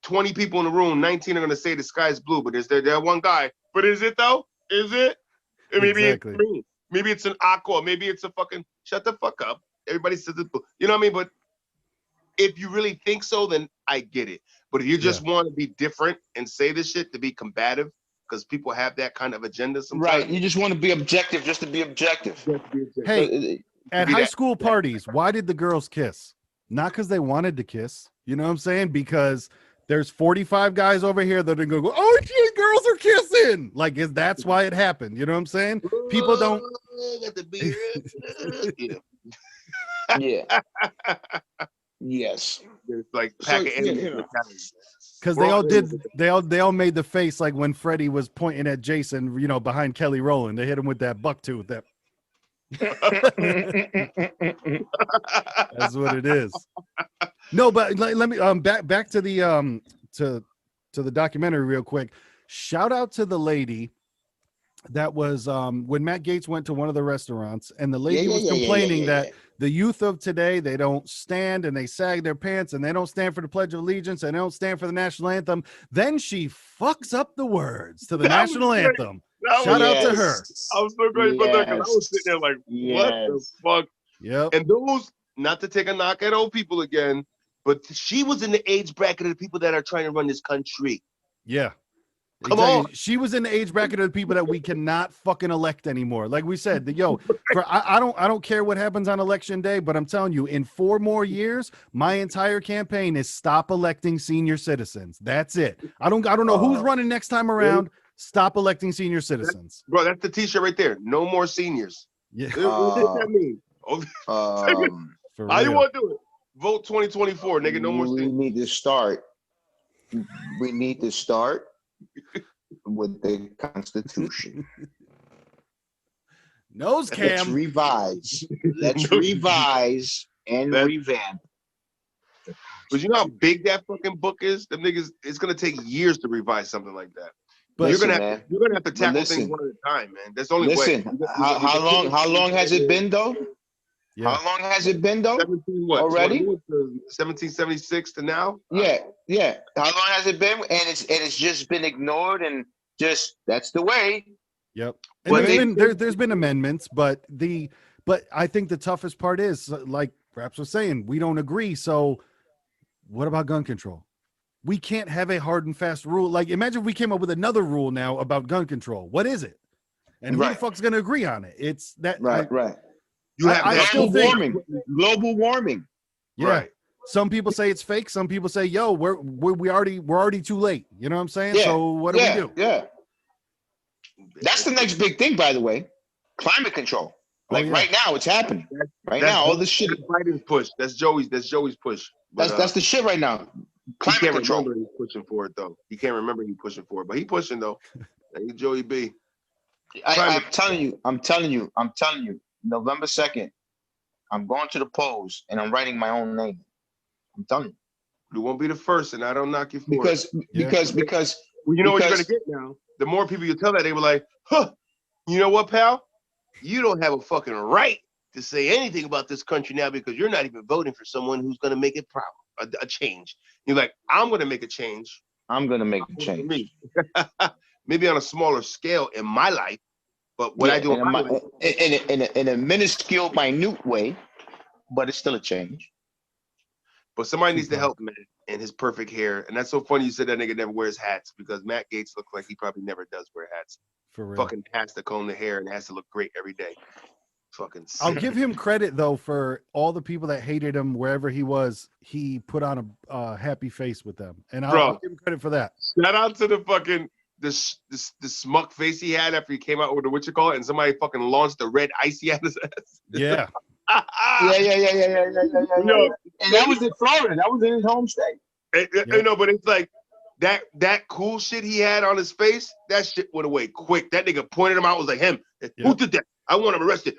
20 people in the room, 19 are gonna say the sky's blue, but is there that one guy? But is it though? Is it? Maybe it's me. Maybe it's an aqua. Maybe it's a fucking shut the fuck up. Everybody says it. You know what I mean? But if you really think so, then I get it. But if you just want to be different and say this shit to be combative, because people have that kind of agenda sometimes. Right. You just want to be objective just to be objective. Hey, at high school parties, why did the girls kiss? Not because they wanted to kiss. You know what I'm saying? Because there's 45 guys over here that are going to go, oh, shit, girls are kissing. Like, that's why it happened. You know what I'm saying? People don't. Yeah. Yes. It's like because they all made the face like when Freddie was pointing at Jason, behind Kelly Rowland. They hit him with that buck tooth. That's what it is. No, but let me back to the to the documentary real quick. Shout out to the lady that was when Matt Gaetz went to one of the restaurants and the lady was complaining that the youth of today, they don't stand and they sag their pants and they don't stand for the Pledge of Allegiance and they don't stand for the national anthem. Then she fucks up the words to the national anthem. Shout out to her. I was so great about that because I was sitting there like, what the fuck? Yeah. And those, not to take a knock at old people again, but she was in the age bracket of the people that are trying to run this country. Yeah. Come on. She was in the age bracket of the people that we cannot fucking elect anymore. Like we said, I don't care what happens on election day, but I'm telling you, in 4 more years, my entire campaign is stop electing senior citizens. That's it. I don't know who's running next time around. Stop electing senior citizens. Bro, that's the t-shirt right there. No more seniors. Yeah. What that mean? How you want to do it? Vote 2024, nigga. No more seniors. We need to start with the Constitution. Nose cam. Let's revise. Let's revise and revamp. But you know how big that fucking book is? Them niggas, it's gonna take years to revise something like that. But you're gonna have to tackle things one at a time, man. That's the only way. How long has it been though? Yeah. How long has it been though? already? 1776 to now? Yeah. How long has it been? And it's just been ignored and just that's the way. Yep. And there's been amendments, but I think the toughest part is, like Raps was saying, we don't agree. So what about gun control? We can't have a hard and fast rule. Like, imagine if we came up with another rule now about gun control. What is it? And who the fuck's going to agree on it? It's that. Right. You have global warming. Yeah. Right. Some people say it's fake. Some people say, yo, we're already too late. You know what I'm saying? Yeah. So what do we do? Yeah. That's the next big thing, by the way. Climate control. Like right now, it's happening. Right now, all this shit. Biden's push. That's Joey's push. But, that's the shit right now. Climate he can't control. remember he's pushing for it though. He can't remember he's pushing for it, but he pushing though. Joey B. I'm telling you. November 2nd, I'm going to the polls and I'm writing my own name. I'm telling you. You won't be the first, and I don't knock you for because well, you know what you're gonna get now. The more people you tell that, they were like, huh, you know what, pal? You don't have a fucking right to say anything about this country now because you're not even voting for someone who's gonna make it a change. You're like, I'm gonna make a change. I'm gonna make a change. Maybe on a smaller scale in my life, but what I do in a minuscule, minute way, but it's still a change. But somebody needs to help Matt and his perfect hair. And that's so funny you said that nigga never wears hats because Matt Gaetz looks like he probably never does wear hats. For real. Fucking has to comb the hair and has to look great every day. Fucking sick. I'll give him credit though for all the people that hated him wherever he was. He put on a happy face with them, and I'll give him credit for that. Shout out to the fucking the smuck face he had after he came out with the and somebody fucking launched the red icy at his ass. Yeah. Yeah. And that was in Florida. That was in his home state. You know, but it's like that cool shit he had on his face. That shit went away quick. That nigga pointed him out. Was like him. Who did that? I want him arrested.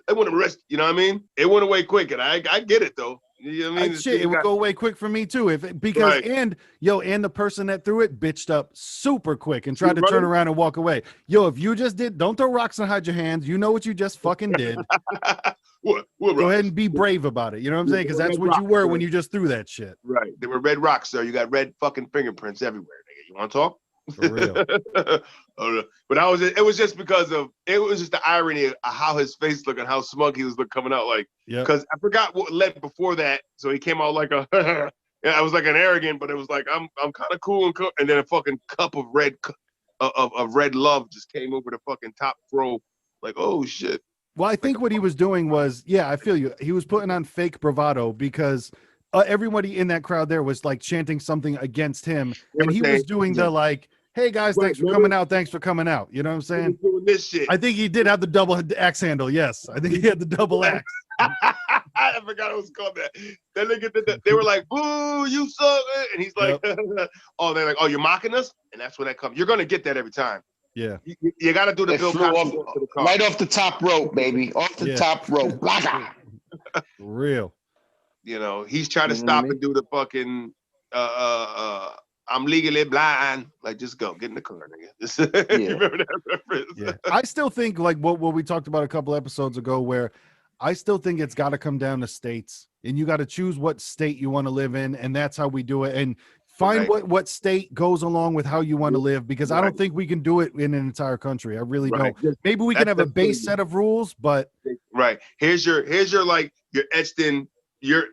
You know what I mean? It went away quick, and I get it though. You know what I mean? Shit, it would go away quick for me too. And the person that threw it bitched up super quick and tried to turn around and walk away. Yo, if you just don't throw rocks and hide your hands. You know what you just fucking did. Go ahead and be brave about it. You know what I'm saying? Because that's what you were when you just threw that shit. Right. They were red rocks, sir. You got red fucking fingerprints everywhere, nigga. You want to talk? For real. But it was just because of the irony of how his face looked and how smug he was coming out like. Because I forgot what led before that, so he came out like a. I was like an arrogant, but it was like I'm kind of cool and then a fucking cup of red love just came over the fucking top row, like oh shit. Well, I think what he was doing was, I feel you. He was putting on fake bravado because everybody in that crowd there was like chanting something against him, and he was doing the like, "Hey guys, thanks for coming out. Thanks for coming out." You know what I'm saying? Doing this shit. I think he did have the double axe handle. Yes, I think he had the double axe. I forgot it was called that. Then they were like, "Boo, you suck," and he's like, "Oh, they're like, oh, you're mocking us," and that's when that comes. You're gonna get that every time. Yeah, you got to do the Bill Cosby right off the top rope, baby, off the top rope. Real. You know, he's trying to stop and do the fucking I'm legally blind. Like, just go get in the car, nigga. You remember that reference? Yeah. I still think like what we talked about a couple episodes ago, where I still think it's got to come down to states, and you got to choose what state you want to live in, and that's how we do it. And find what state goes along with how you want to live, because I don't think we can do it in an entire country. I really don't. Maybe we can have a base set of rules, but here's your like your etched in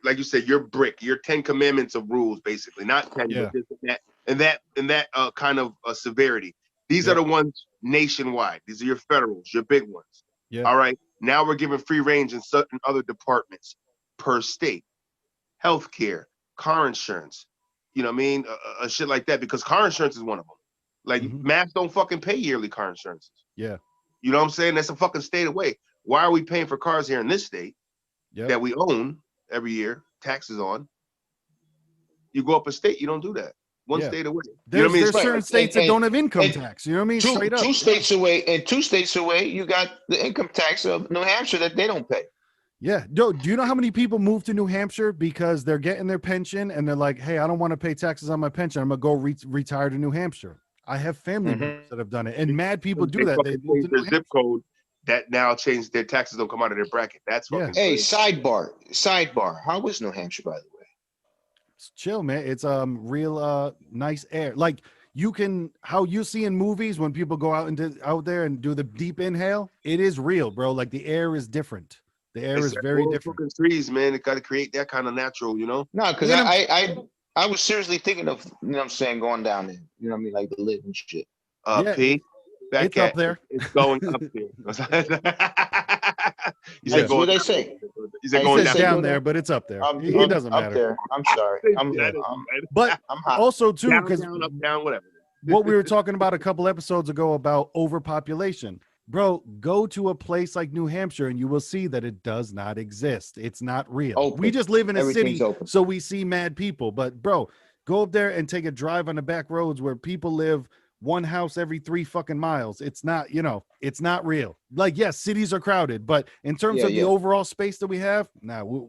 like you said, your brick, your 10 commandments of rules, basically, not 10, but this and that kind of severity. These are the ones nationwide. These are your federals, your big ones. Yeah. All right. Now we're giving free range in certain other departments per state. Healthcare, car insurance, you know what I mean? Shit like that, because car insurance is one of them. Like mass don't fucking pay yearly car insurances. Yeah. You know what I'm saying? That's a fucking state away. Why are we paying for cars here in this state that we own every year, taxes on? You go up a state, you don't do that. One state away. There's, you know what I mean? There's certain states that don't have income tax. You know what I mean? Two, Straight up. Two states away, and 2 states away, you got the income tax of New Hampshire that they don't pay. Yeah. Do you know how many people move to New Hampshire because they're getting their pension and they're like, hey, I don't want to pay taxes on my pension. I'm going to go retire to New Hampshire. I have family members that have done it. And mad people do that. They move to their zip code that now changed, their taxes don't come out of their bracket. That's fucking Hey, crazy. sidebar. How is New Hampshire, by the way? It's chill, man. It's real nice air. Like you can, how you see in movies when people go out there and do the deep inhale, it is real, bro. Like the air is different. The air is very different. Fucking trees, man. It got to create that kind of natural, you know? No, because I was seriously thinking of, you know what I'm saying, going down there. You know what I mean? like to live and shit. P, Fat it's Cat, up there. It's going up there. You said what they say. You said going down there, but it's up there. It doesn't matter. Up there. I'm sorry. But also too, because down, up, down, whatever. What we were talking about a couple episodes ago about overpopulation. Bro, go to a place like New Hampshire and you will see that it does not exist. It's not real. We just live in a city, so we see mad people. But bro, go up there and take a drive on the back roads where people live one house every 3 fucking miles. It's not, you know, it's not real. Like, yes, cities are crowded, but in terms of the overall space that we have,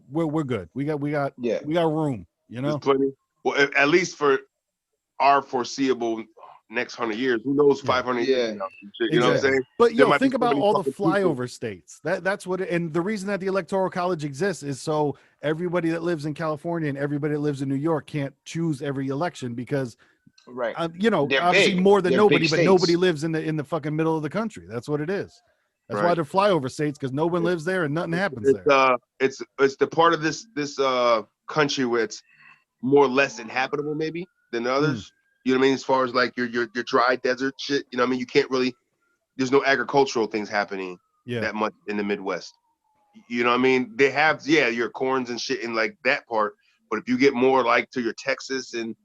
we're good. We got room, you know? There's plenty. Well, at least for our foreseeable next 100 years, who knows 500 years, you know what I'm saying? But think about all the flyover states. That's what and the reason that the Electoral College exists is so everybody that lives in California and everybody that lives in New York can't choose every election because you know, they're obviously big. more than They're nobody, but states. nobody lives in the fucking middle of the country. That's what it is. That's why they're flyover states, because no one lives there and nothing happens there. It's the part of this country where it's more or less inhabitable maybe than others. You know what I mean? As far as like your dry desert shit, you know what I mean? You can't really, there's no agricultural things happening that much in the Midwest. You know what I mean? They have, your corns and shit in like that part. But if you get more like to your Texas and,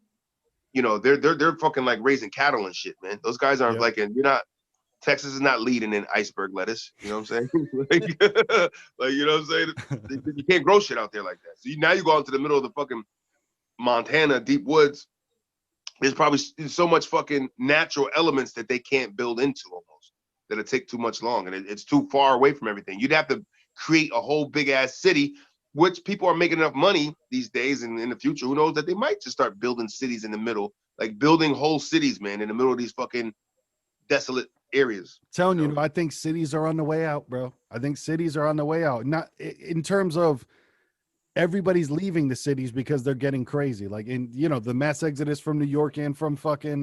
you know, they're fucking like raising cattle and shit, man. Those guys aren't like, and you're not, Texas is not leading in iceberg lettuce. You know what I'm saying? like, you know what I'm saying? You can't grow shit out there like that. So now you go out into the middle of the fucking Montana, deep woods. There's probably so much fucking natural elements that they can't build into almost, that it take too much long. And it's too far away from everything. You'd have to create a whole big ass city, which people are making enough money these days and in the future, who knows, that they might just start building cities in the middle, like building whole cities, man, in the middle of these fucking desolate areas. Telling you, I think cities are on the way out, bro. I think cities are on the way out. Not in terms of everybody's leaving the cities because they're getting crazy. Like the mass exodus from New York and from fucking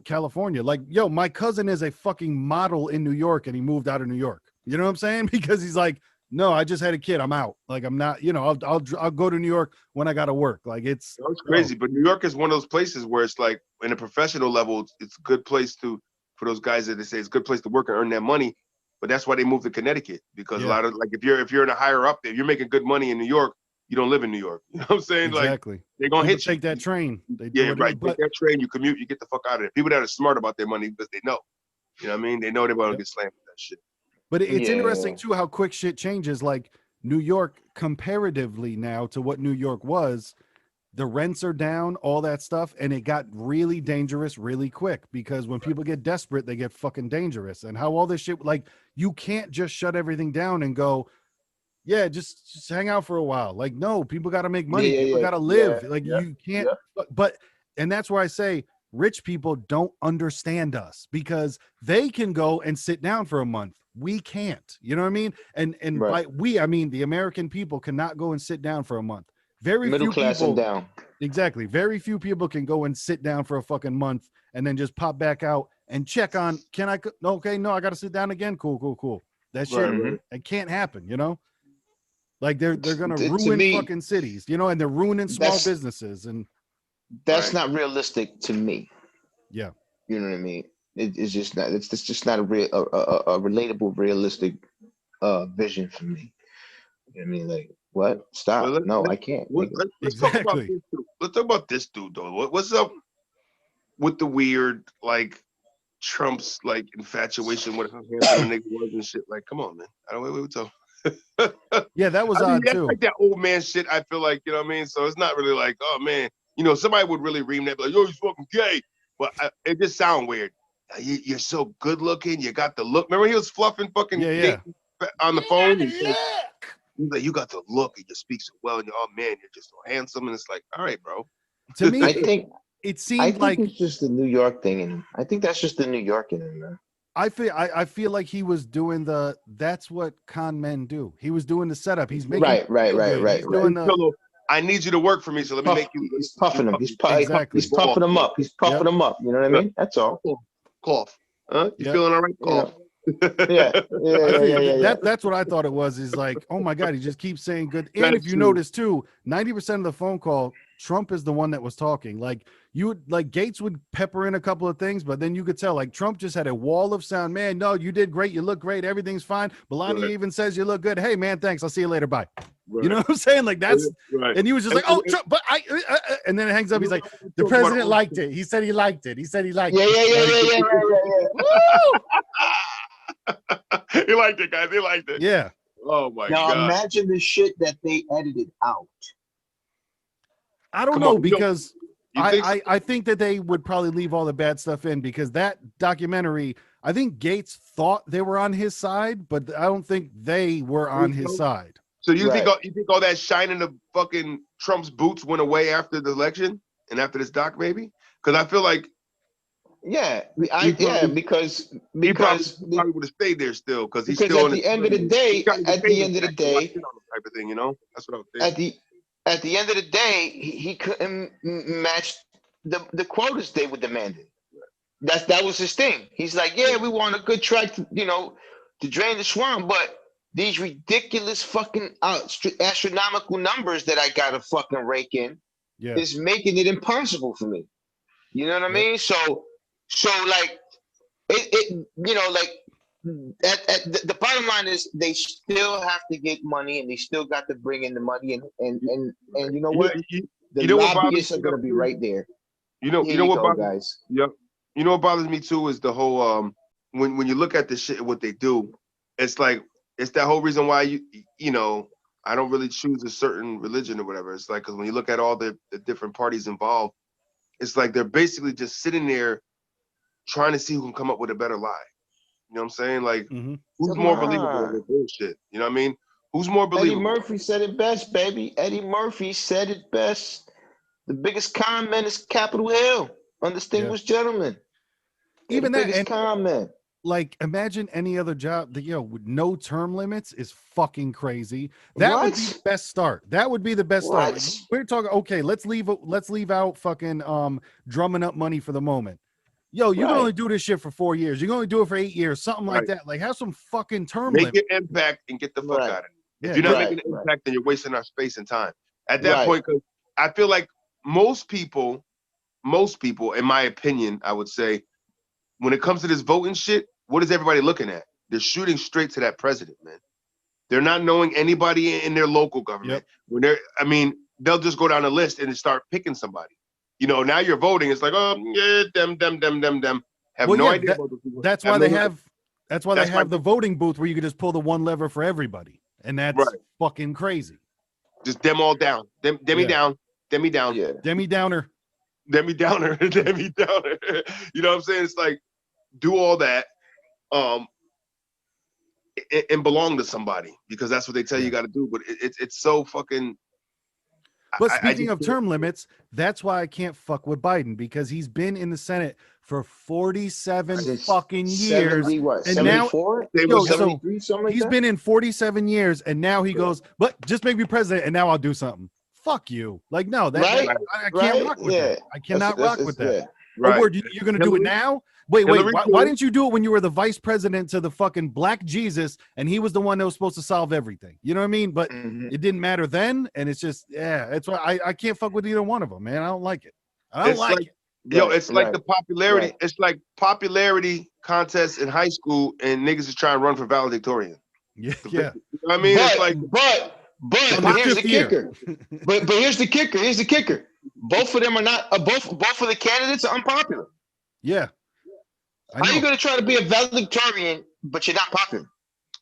California. Like, my cousin is a fucking model in New York and he moved out of New York. You know what I'm saying? Because he's like, no, I just had a kid. I'm out. Like, I'm not, I'll go to New York when I got to work. Like, it's crazy. But New York is one of those places where it's like, in a professional level, it's a good place for those guys that they say it's a good place to work and earn that money. But that's why they moved to Connecticut, because a lot of, like, if you're in a higher up there, you're making good money in New York, you don't live in New York. You know what I'm saying? Exactly. Like, they're going to hit you. Take that train. Take that train, you commute, you get the fuck out of there. People that are smart about their money because they know. You know what I mean? They know they're going to get slammed with that shit. But it's interesting, too, how quick shit changes. Like, New York, comparatively now to what New York was, the rents are down, all that stuff, and it got really dangerous really quick, because when people get desperate, they get fucking dangerous. And how all this shit, like, you can't just shut everything down and go, just hang out for a while. Like, no, people got to make money. People got to live. You can't. But and that's where I say rich people don't understand us, because they can go and sit down for a month. We can't. You know what I mean? And by we, I mean the American people cannot go and sit down for a month. Very middle few class people, and down. Exactly. Very few people can go and sit down for a fucking month and then just pop back out and check on, can I, okay, no, I got to sit down again. Cool. That shit, it can't happen, Like they're going to ruin fucking cities, and they're ruining small businesses. And that's not realistic to me. Yeah. You know what I mean? It's just not. It's just not a real, a relatable, realistic vision for me. I mean, like, what? Well, Stop! No, I can't. Nigga. let's talk about Exactly. this dude. Let's talk about this dude though. What's up with the weird like Trump's like infatuation with how handsome the nigga was and shit? Like, come on, man. I don't wait till. Yeah, that was I mean, odd that's too. like that old man shit. I feel like, you know what I mean. So it's not really like, oh man, somebody would really ream that, like, yo, he's fucking gay. But it just sound weird. You're so good looking. You got the look. Remember he was fluffing fucking Yeah. on the phone. He's like, you got the look, and you speak so well, and oh man, you're just so handsome. And it's like, all right, bro. To me, I think it I seemed think like it's just the New York thing, and I think that's just the New York in him, man. I feel like he was doing that's what con men do. He was doing the setup. He's making Right, right, feel right, good. right, He's right. doing the I need you to work for me, so let me make you. He's puffing him. Exactly. He's puffing him up. He's puffing Yep. him up. You know what I mean? That's all. Cough. Huh? You Yep. feeling all right? You Cough. Yeah, I figured yeah. that's what I thought it was. Is like, oh my god, he just keeps saying good. And That's if you true. notice too, 90% of the phone call, Trump is the one that was talking. Like you would like Gates would pepper in a couple of things, but then you could tell like Trump just had a wall of sound. Man, no, you did great. You look great. Everything's fine. Melania even says you look good. Hey man, thanks. I'll see you later. Bye. Right. You know what I'm saying? Like that's right. And he was just like, oh, Trump, but and then it hangs up. He's like, the president liked it. He said he liked it. He said he liked it. He liked it, guys. He liked it. Yeah. Oh my Now god. imagine the shit that they edited out. I don't Come know on, because you think so? I think that they would probably leave all the bad stuff in because that documentary, I think Gates thought they were on his side, but I don't think they were on his side. So you Right. think all that shining the fucking Trump's boots went away after the election and after this doc, maybe? Because I feel like Yeah, because he probably would have stayed there still because he's because still at the end of the day, type of thing, you know. That's what I was thinking. at the end of the day, he couldn't match the quotas they were demanding. That was his thing. He's like, yeah, we want a good track to drain the swamp, but these ridiculous fucking astronomical numbers that I gotta fucking rake in is making it impossible for me. You know what I mean? So like it like the bottom line is they still have to get money and they still got to bring in the money and you know what? The lobbyists are gonna be right there. You know what bothers guys. Yep. You know what bothers me too is the whole when you look at this shit what they do, it's like it's that whole reason why I don't really choose a certain religion or whatever. It's like because when you look at all the different parties involved, it's like they're basically just sitting there trying to see who can come up with a better lie. You know what I'm saying? Like who's more believable in this bullshit? You know what I mean? Who's more believable? Eddie Murphy said it best, baby. Eddie Murphy said it best. The biggest con man is Capitol Hill. Undistinguished gentlemen. Even the that biggest con man. Like imagine any other job that with no term limits is fucking crazy. That would be the best start. That would be the best start. Like, we're talking okay, let's leave out fucking drumming up money for the moment. You can only do this shit for 4 years. You can only do it for 8 years, something like that. Like have some fucking term limit. Make an impact and get the fuck out of it. If you're not making an impact, then you're wasting our space and time. At that point, because I feel like most people, in my opinion, I would say, when it comes to this voting shit, what is everybody looking at? They're shooting straight to that president, man. They're not knowing anybody in their local government. When they'll just go down the list and start picking somebody. Now you're voting. It's like, oh, yeah, them. Have no idea about the people. That's why they have the voting booth where you can just pull the one lever for everybody, and that's fucking crazy. Just them all down. Demi down. Demi down. Yeah. Demi Downer. Demi Downer. Demi Downer. You know what I'm saying? It's like do all that. And belong to somebody because that's what they tell you got to do. But it's so fucking. But speaking of term limits, that's why I can't fuck with Biden because he's been in the Senate for 47 fucking years. 70, what, and 74? Now, 73, something like he's that? been in 47 years, and now he goes, but just make me president, and now I'll do something. Fuck you. Like, no, I can't rock with that. I cannot rock with that. Right. Oh, word, you're going to do it now? Wait, why didn't you do it when you were the vice president to the fucking Black Jesus and he was the one that was supposed to solve everything? You know what I mean? But it didn't matter then. And it's just, it's why I can't fuck with either one of them, man. I don't like it. I don't like it. Yo, it's like the popularity. Right. It's like popularity contests in high school, and niggas is trying to run for valedictorian. Yeah. You know what I mean, it's like, but here's the kicker. but here's the kicker. Here's the kicker. Both of them are not. Both of the candidates are unpopular. Yeah. How are you going to try to be a valedictorian, but you're not popular?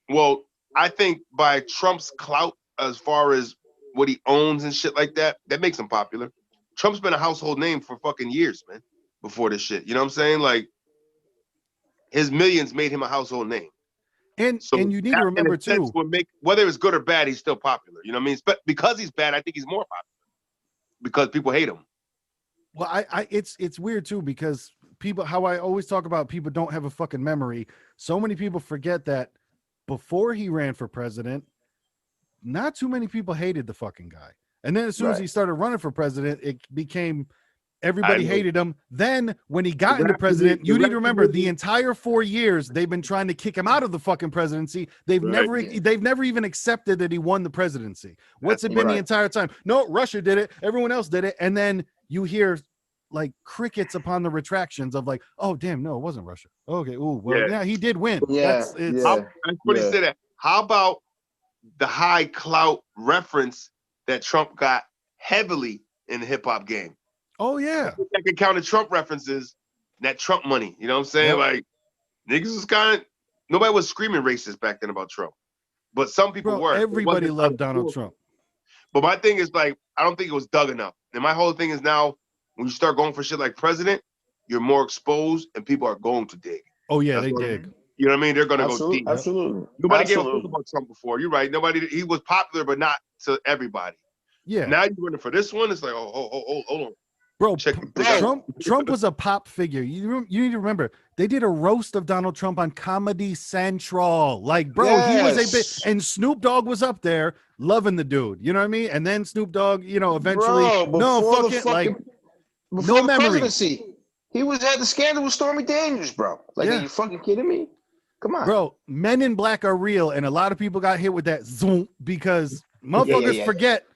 Well, I think by Trump's clout, as far as what he owns and shit like that, that makes him popular. Trump's been a household name for fucking years, man. Before this shit, you know what I'm saying? Like, his millions made him a household name. And you need to remember too, whether it's good or bad, he's still popular. You know what I mean? But because he's bad, I think he's more popular because people hate him. Well, it's weird too, because people, how I always talk about people don't have a fucking memory. So many people forget that before he ran for president, not too many people hated the fucking guy. And then as soon as he started running for president, it became everybody hated him. Then when he got into president, you need to remember the entire 4 years they've been trying to kick him out of the fucking presidency. They've never even accepted that he won the presidency. What's it been the entire time? No, Russia did it. Everyone else did it. And then you hear like crickets upon the retractions of like, oh damn, no, it wasn't Russia. Okay, yeah, he did win. That's funny to say that. How about the high clout reference that Trump got heavily in the hip hop game? Oh yeah, I can count the Trump references, that Trump money. You know what I'm saying? Like, niggas was nobody was screaming racist back then about Trump, but some people were. Everybody loved Donald Trump. But my thing is, like, I don't think it was dug enough. And my whole thing is now, when you start going for shit like president, you're more exposed, and people are going to dig. Oh yeah, they dig. You know what I mean? They're gonna go deep. Absolutely. Nobody gave a fuck about Trump before. You're right. He was popular, but not to everybody. Yeah. Now you're running for this one. It's like, hold on. Bro, Trump was a pop figure. You need to remember, they did a roast of Donald Trump on Comedy Central. Like, bro, he was a bit, and Snoop Dogg was up there loving the dude. You know what I mean? And then Snoop Dogg, eventually, no memory. Presidency, he had the scandal with Stormy Daniels, bro. Like, are you fucking kidding me? Come on, bro. Men in Black are real, and a lot of people got hit with that zoom because motherfuckers forget.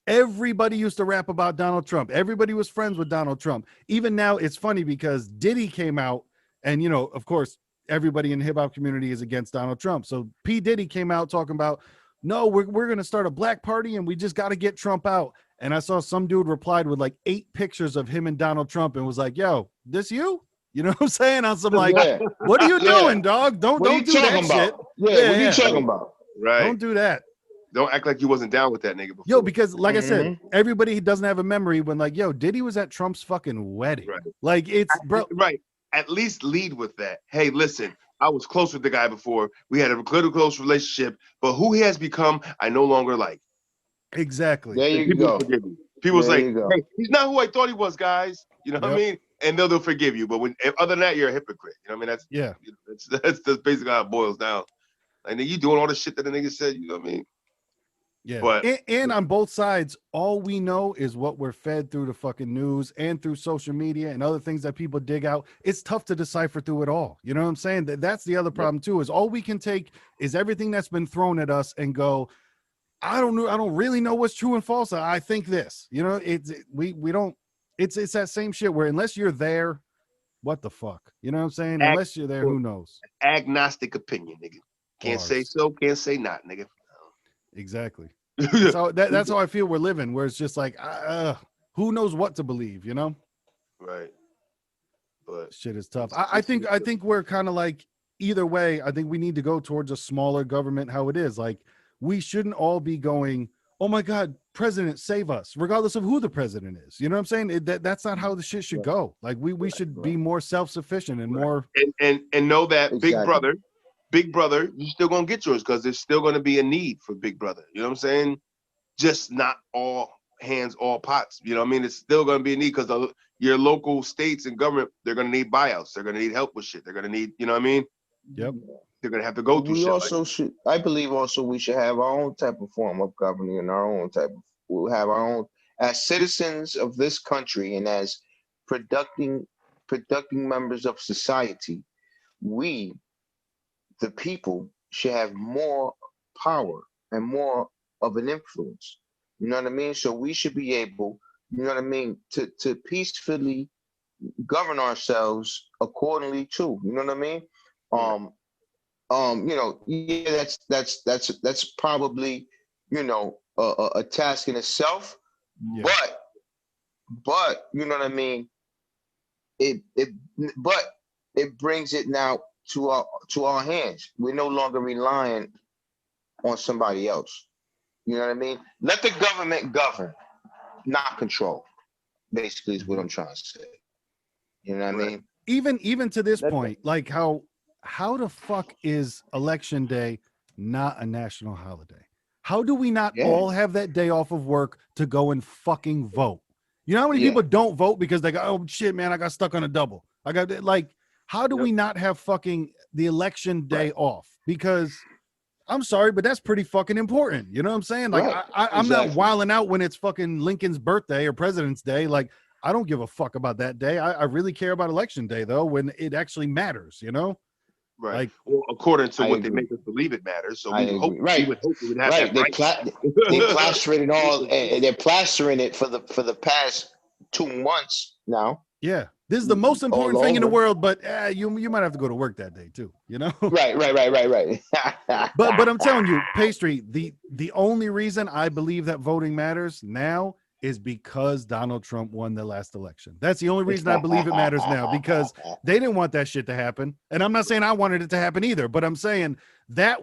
Everybody used to rap about Donald Trump. Everybody was friends with Donald Trump. Even now, it's funny because Diddy came out, and of course, everybody in the hip hop community is against Donald Trump. So P. Diddy came out talking about, no, we're going to start a black party, and we just got to get Trump out. And I saw some dude replied with like 8 pictures of him and Donald Trump, and was like, "Yo, this you?" You know what I'm saying? I was like, "What are you doing, dog? Don't do that shit." What are you talking about? Right? Don't do that. Don't act like you wasn't down with that nigga before. Yo, because like I said, everybody doesn't have a memory when like, yo, Diddy was at Trump's fucking wedding. Right. Like, it's bro. Right. At least lead with that. Hey, listen, I was close with the guy before. We had a close relationship, but who he has become, I no longer like. Exactly. There you go. People was like, hey, he's not who I thought he was, guys. You know what I mean? And they'll forgive you. But other than that, you're a hypocrite. You know what I mean? That's basically how it boils down. Like, you doing all the shit that the nigga said, you know what I mean? Yeah, but and on both sides, all we know is what we're fed through the fucking news and through social media and other things that people dig out. It's tough to decipher through it all. You know what I'm saying? That's the other problem too, is all we can take is everything that's been thrown at us and go, I don't know. I don't really know what's true and false. I think this, we don't, it's that same shit where unless you're there, what the fuck? You know what I'm saying? Unless you're there, who knows? Agnostic opinion, nigga. Can't say so, can't say not, nigga. Exactly. So that's how I feel we're living, where it's just like, who knows what to believe, Right. But shit is tough. I think we're kind of like, either way, I think we need to go towards a smaller government, how it is. Like, we shouldn't all be going, oh my God, president, save us, regardless of who the president is. You know what I'm saying? That's not how the shit should go. Like, we should be more self-sufficient and more. And know that Big Brother, you're still gonna get yours because there's still gonna be a need for Big Brother. You know what I'm saying? Just not all hands, all pots. You know what I mean? It's still gonna be a need because your local states and government, they're gonna need buyouts. They're gonna need help with shit. They're gonna need, you know what I mean? Yep. They're gonna have to go through shit. I believe also we should have our own type of form of governing and our own type of, we'll have our own, as citizens of this country and as producing members of society, we, the people, should have more power and more of an influence. You know what I mean? So we should be able, you know what I mean, to peacefully govern ourselves accordingly too. You know what I mean? Yeah, that's probably, a task in itself, Yeah. but you know what I mean. It but it brings it now to our hands. We're no longer relying on somebody else. You know what I mean? Let the government govern, not control. Basically, is what I'm trying to say. You know what I mean? Even to this Let the, point, like how the fuck is election day not a national holiday? How do we not yeah, all have that day off of work to go and fucking vote? You know how many yeah, people don't vote because they go, oh shit, man, I got stuck on a double. I got like, how do we not have fucking the election day right, off? Because I'm sorry, but that's pretty fucking important. You know what I'm saying? Like, right, I'm not exactly. wilding out when it's fucking Lincoln's birthday or President's Day. Like, I don't give a fuck about that day. I really care about election day though, when it actually matters. You know, Right. like, Well, according to I what they agree. make us believe it matters. So I agree. Right, we would have that right. They right. pla- they plastering all. They're plastering it for the past 2 months now. yeah, this is the most All important thing in the over. world. But you might have to go to work that day too. You know. Right. But I'm telling you, pastry. The only reason I believe that voting matters now is because Donald Trump won the last election. That's the only reason I believe it matters now, because they didn't want that shit to happen. And I'm not saying I wanted it to happen either, but I'm saying that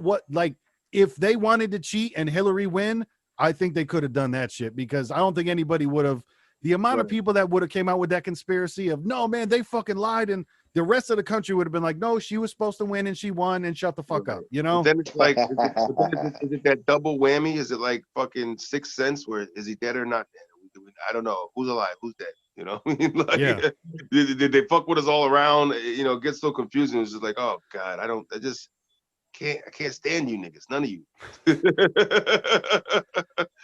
if they wanted to cheat and Hillary win, I think they could have done that shit, because I don't think anybody would have. The amount of Right. people that would have came out with that conspiracy of, no, man, they fucking lied, and the rest of the country would have been like, no, she was supposed to win and she won, and shut the fuck Right. up, you But know? then it's like, is it that double whammy? Is it like fucking Sixth Sense, where is he dead or not dead? I don't know. Who's alive? Who's dead? You know, like, Yeah. did they fuck with us all around? You know, it gets so confusing. It's just like, oh God, I just I can't stand you niggas. None of you.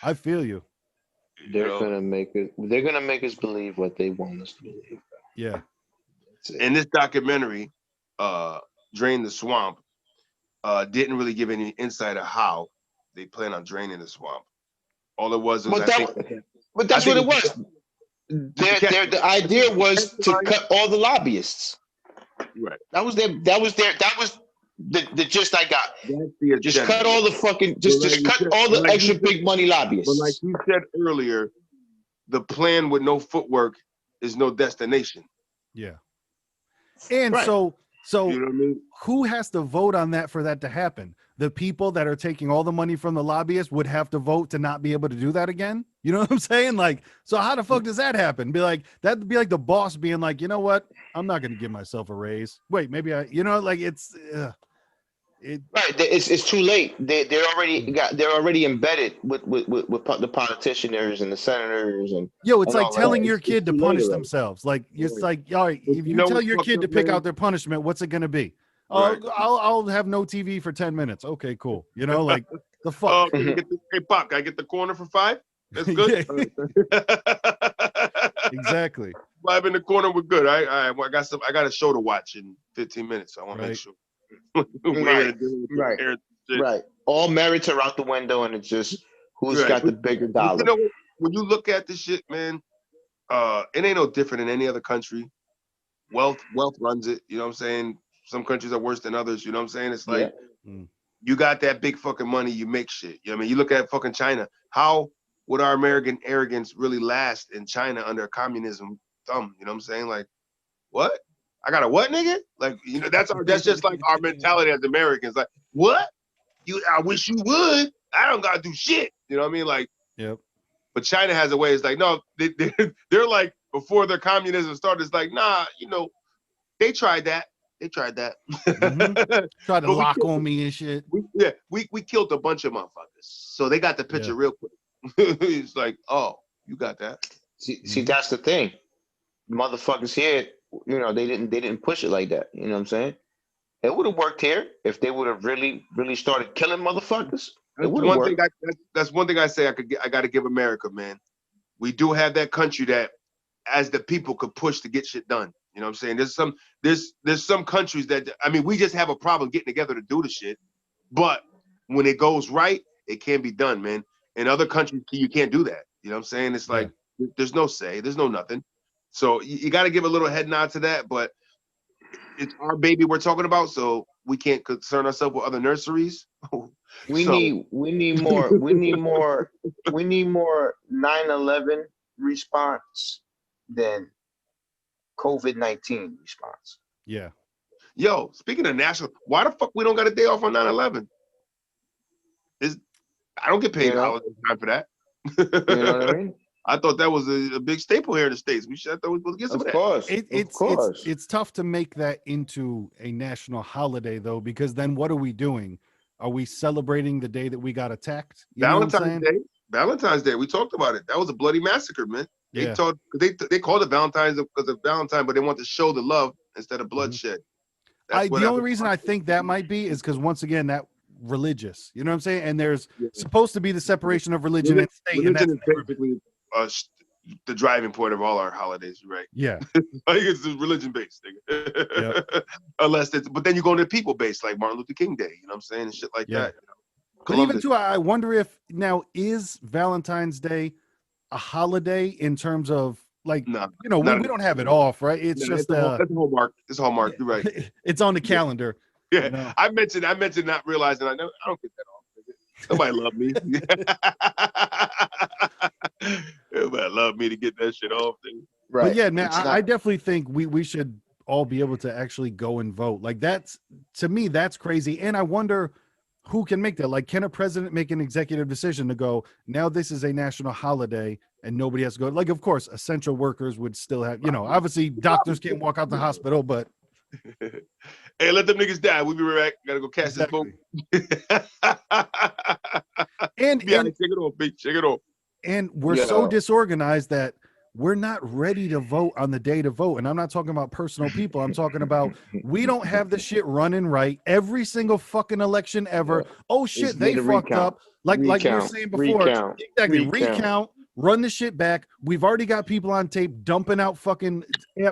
I feel you. You know, They're gonna make us believe what they want us to believe. Yeah. That's it. in this documentary, Drain the Swamp, didn't really give any insight of how they plan on draining the swamp. All it was, But I think, but I that's what think it was. the catch, The idea catch was to line, cut all the lobbyists. right. That was the gist I got. That's the Just agenda. cut all the fucking just cut all But the like extra big money lobbyists. you said earlier, the plan with no footwork is no destination. Yeah. And Right. You know what I mean? who has to vote on that for that to happen? The people that are taking all the money from the lobbyists would have to vote to not be able to do that again. You know what I'm saying? Like, so how the fuck does that happen? That'd be like the boss being like, you know what? I'm not going to give myself a raise. Wait, maybe like it. Right. It's too late. They're already embedded with the politicians and the senators Yo, it's and like all of that. telling your It's kid to too late punish already. themselves. Like, it's Right. like, all right, But if you you know tell what's your fucked kid up, to pick man? out their punishment, what's it going to be? Right. Oh, I'll have no TV for 10 minutes. Okay, cool. You know, like the fuck. Oh, can I get hey Pop, can I get the corner for 5? That's good. Yeah, exactly. 5 in the corner, we're good. I got a show to watch in 15 minutes. So I want to make Right. sure we're Right. gonna do Right. it. Right. All merits are out the window, and it's just who's Right. got the bigger But you dollar. know what? When you look at this shit, man, it ain't no different in any other country. Wealth runs it. You know what I'm saying? Some countries are worse than others. You know what I'm saying? It's Yeah. like you got that big fucking money, you make shit. You know what I mean? You look at fucking China. How would our American arrogance really last in China under communism thumb? You know what I'm saying? Like, what? I got a what, nigga? Like, you know, that's just like our mentality as Americans. Like, what? I wish you would. I don't gotta do shit. You know what I mean? Like, Yep. but China has a way. It's like, no, they're like, before their communism started, it's like, nah, you know, they tried that. They tried that. Try to But lock on me and shit. we killed a bunch of motherfuckers. So they got the picture real quick. It's like, oh, you got that. See, that's the thing. Motherfuckers here, they didn't push it like that. You know what I'm saying? It would have worked here if they would have really, really started killing motherfuckers. It That's would have one thing. worked. That's one thing I say. I got to give America, man. We do have that country that, as the people, could push to get shit done. You know what I'm saying? There's some countries that, I mean, we just have a problem getting together to do the shit. But when it goes right, it can be done, man. In other countries, you can't do that. You know what I'm saying? It's Yeah. like there's no say, there's no nothing. So you got to give a little head nod to that, but it's our baby we're talking about, so we can't concern ourselves with other nurseries. We So need we need more we need more we need more 9/11 response than COVID-19 response. Yeah. yo, speaking of national, why the fuck we don't got a day off on 9/11? Is I don't get paid You know, holiday time for you know what I that. mean? I thought that was a big staple here in the States. I thought we were supposed to get some of Of that. course, of course. It's tough to make that into a national holiday though, because then what are we doing? Are we celebrating the day that we got attacked? You know what I'm Valentine's saying? Day. Valentine's Day. We talked about it. That was a bloody massacre, man. Yeah. They called it Valentine's because of Valentine, but they want to show the love instead of Mhm. bloodshed. That's what The that only was. reason I think that might be is because once again that religious, you know what I'm saying? And there's Yeah. supposed to be the separation of religion and state, and Religion that's is never been. basically the driving point of all our holidays, right? Yeah. Like it's religion based, Yep. Unless it's, but then you go into people based, like Martin Luther King Day, you know what I'm saying, and shit like Yeah. that. But even Columbus. too, I wonder if now is Valentine's Day a holiday in terms of like, No, you know, not we don't have it off, right? It's no, just that's a hallmark. It's a hallmark. You're right. it's on the Yeah. calendar. Yeah, You know? I mentioned not realizing I don't get that off. Nobody love me. Nobody love me to get that shit off. Dude. But Right. yeah, man, It's I not. definitely think we should all be able to actually go and vote. Like that's to me, that's crazy. And I wonder who can make that. Like, can a president make an executive decision to go, now this is a national holiday and nobody has to go? Like, of course, essential workers would still have, you know, obviously doctors can't walk out the hospital, but Hey, let them niggas die. We'll be right back. Gotta go catch exactly. this boat. And Yeah, and shake it off, bitch. Shake it off. and we're so Yo, disorganized that we're not ready to vote on the day to vote. And I'm not talking about personal people. I'm talking about we don't have the shit running right every single fucking election ever. Oh it's shit, they need a fucked recount. up. Like we were Recount. saying before. Recount. Exactly. Recount. Recount, run the shit back. We've already got people on tape dumping out fucking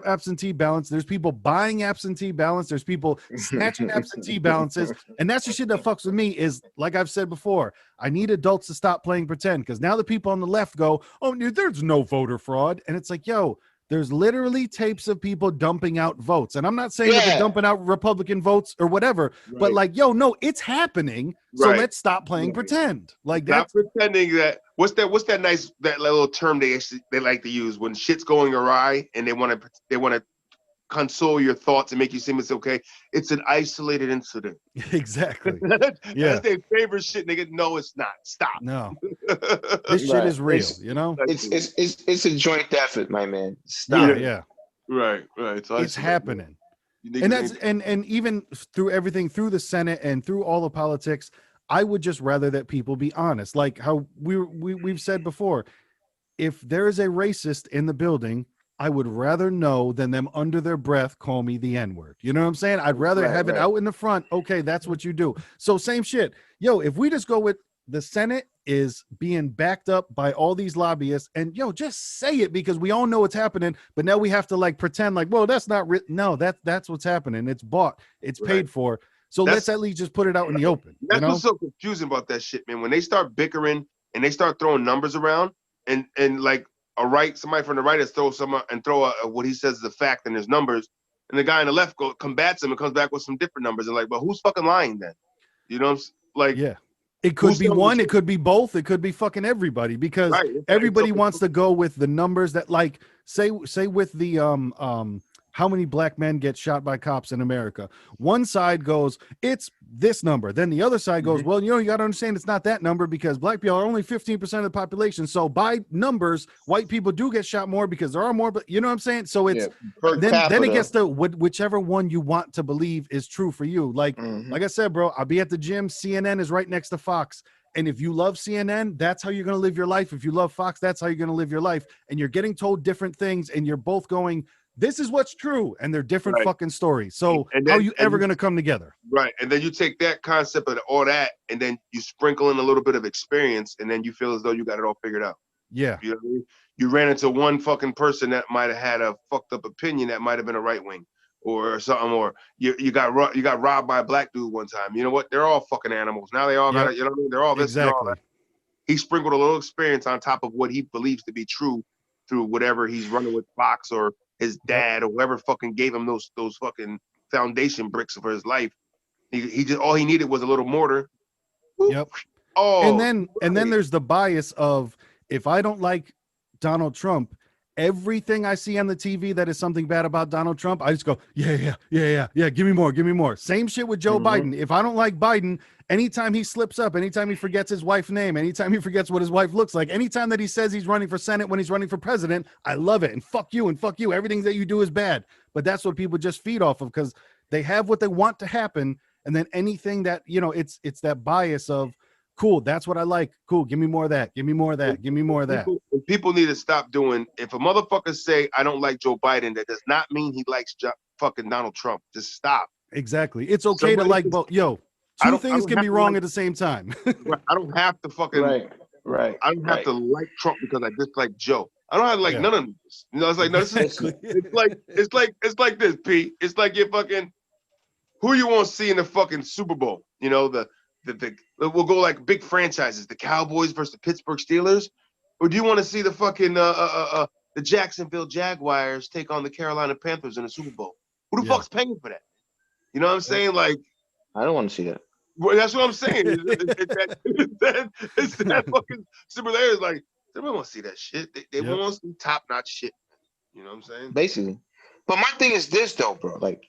absentee ballots. There's people buying absentee ballots. There's people snatching absentee balances. And that's the shit that fucks with me is, like I've said before, I need adults to stop playing pretend because now the people on the left go, oh, there's no voter fraud. And it's like, yo, there's literally tapes of people dumping out votes. And I'm not saying that they're Yeah. dumping out Republican votes or whatever, but like, yo, no, it's happening. So Right. let's stop playing Right. pretend. Like Not that's pretending that what's that nice that little term they like to use when shit's going awry and they want to console your thoughts and make you seem it's okay. It's an isolated incident. exactly. That's Yeah. their favorite shit, nigga. No, it's not. Stop. No, this shit Right. is real, you know? It's a joint effort, my man. Yeah, Stop. yeah. Right. It's It's isolated. happening. You And niggas that's ain't- and even through everything, through the Senate and through all the politics, I would just rather that people be honest. Like how we've said before, if there is a racist in the building, I would rather know than them under their breath call me the N-word. You know what I'm saying? I'd rather Right, have it right. out in the front. Okay, that's what you do. So same shit. Yo, if we just go with the Senate is being backed up by all these lobbyists, and yo, just say it because we all know what's happening. But now we have to like pretend like, well, that's not no, that's what's happening. It's bought, it's Right. paid for. So let's at least just put it out in the open. You That's know? what's so confusing about that shit, man. When they start bickering and they start throwing numbers around, and like somebody from the right is throw what he says is a fact and there's numbers, and the guy on the left combats him and comes back with some different numbers and like, but who's fucking lying then? You know, like Yeah. It could who's be telling the one, it truth? could be both, it could be fucking everybody because Right. It's everybody so wants to go with the numbers that like say with the how many black men get shot by cops in America. One side goes, it's this number. Then the other side goes, well, you got to understand it's not that number because black people are only 15% of the population. So by numbers, white people do get shot more because there are more, but you know what I'm saying? So it's Per then it capita. gets to whichever one you want to believe is true for you. Like I said, bro, I'll be at the gym. CNN is right next to Fox. And if you love CNN, that's how you're going to live your life. If you love Fox, that's how you're going to live your life. And you're getting told different things and you're both going, this is what's true. And they're different fucking stories. So And how then- are you ever going to come together? Right. And then you take that concept of all that and then you sprinkle in a little bit of experience and then you feel as though you got it all figured out. Yeah. You know what I mean? You ran into one fucking person that might have had a fucked up opinion that might have been a right wing or something, or you got robbed by a black dude one time. You know what? They're all fucking animals. Now they all got it. You know what I mean? They're all this and all Exactly. that. He sprinkled a little experience on top of what he believes to be true through whatever he's running with Fox or his dad or whoever fucking gave him those fucking foundation bricks for his life. He just all he needed was a little mortar. Yep. Oh, and then there's the bias of, if I don't like Donald Trump, everything I see on the TV that is something bad about Donald Trump, I just go, yeah, give me more. Same shit with Joe Biden. If I don't like Biden, anytime he slips up, anytime he forgets his wife's name, anytime he forgets what his wife looks like, anytime that he says he's running for Senate when he's running for president, I love it. And fuck you. Everything that you do is bad. But that's what people just feed off of, because they have what they want to happen. And then anything that, it's that bias of, cool, that's what I like. Cool, give me more of that. Give me more of that. Give me more of that. People need to stop doing. If a motherfucker say I don't like Joe Biden, that does not mean he likes fucking Donald Trump. Just stop. Exactly. It's okay to like both. Yo, two things can be wrong at the same time. I don't have to fucking. Right. I don't have to like Trump because I dislike Joe. I don't have to like none of this. It's like no, this is. It's like this, Pete. It's like you're fucking. Who you want to see in the fucking Super Bowl? We'll go like big franchises, the Cowboys versus the Pittsburgh Steelers, or do you want to see the fucking the Jacksonville Jaguars take on the Carolina Panthers in the Super Bowl? Who the fuck's paying for that? You know what I'm saying? Like, I don't want to see that. Well, that's what I'm saying. It's that fucking similarities. Like, they don't want to see that shit. They want to see top notch shit. You know what I'm saying? Basically. But my thing is this though, bro. Like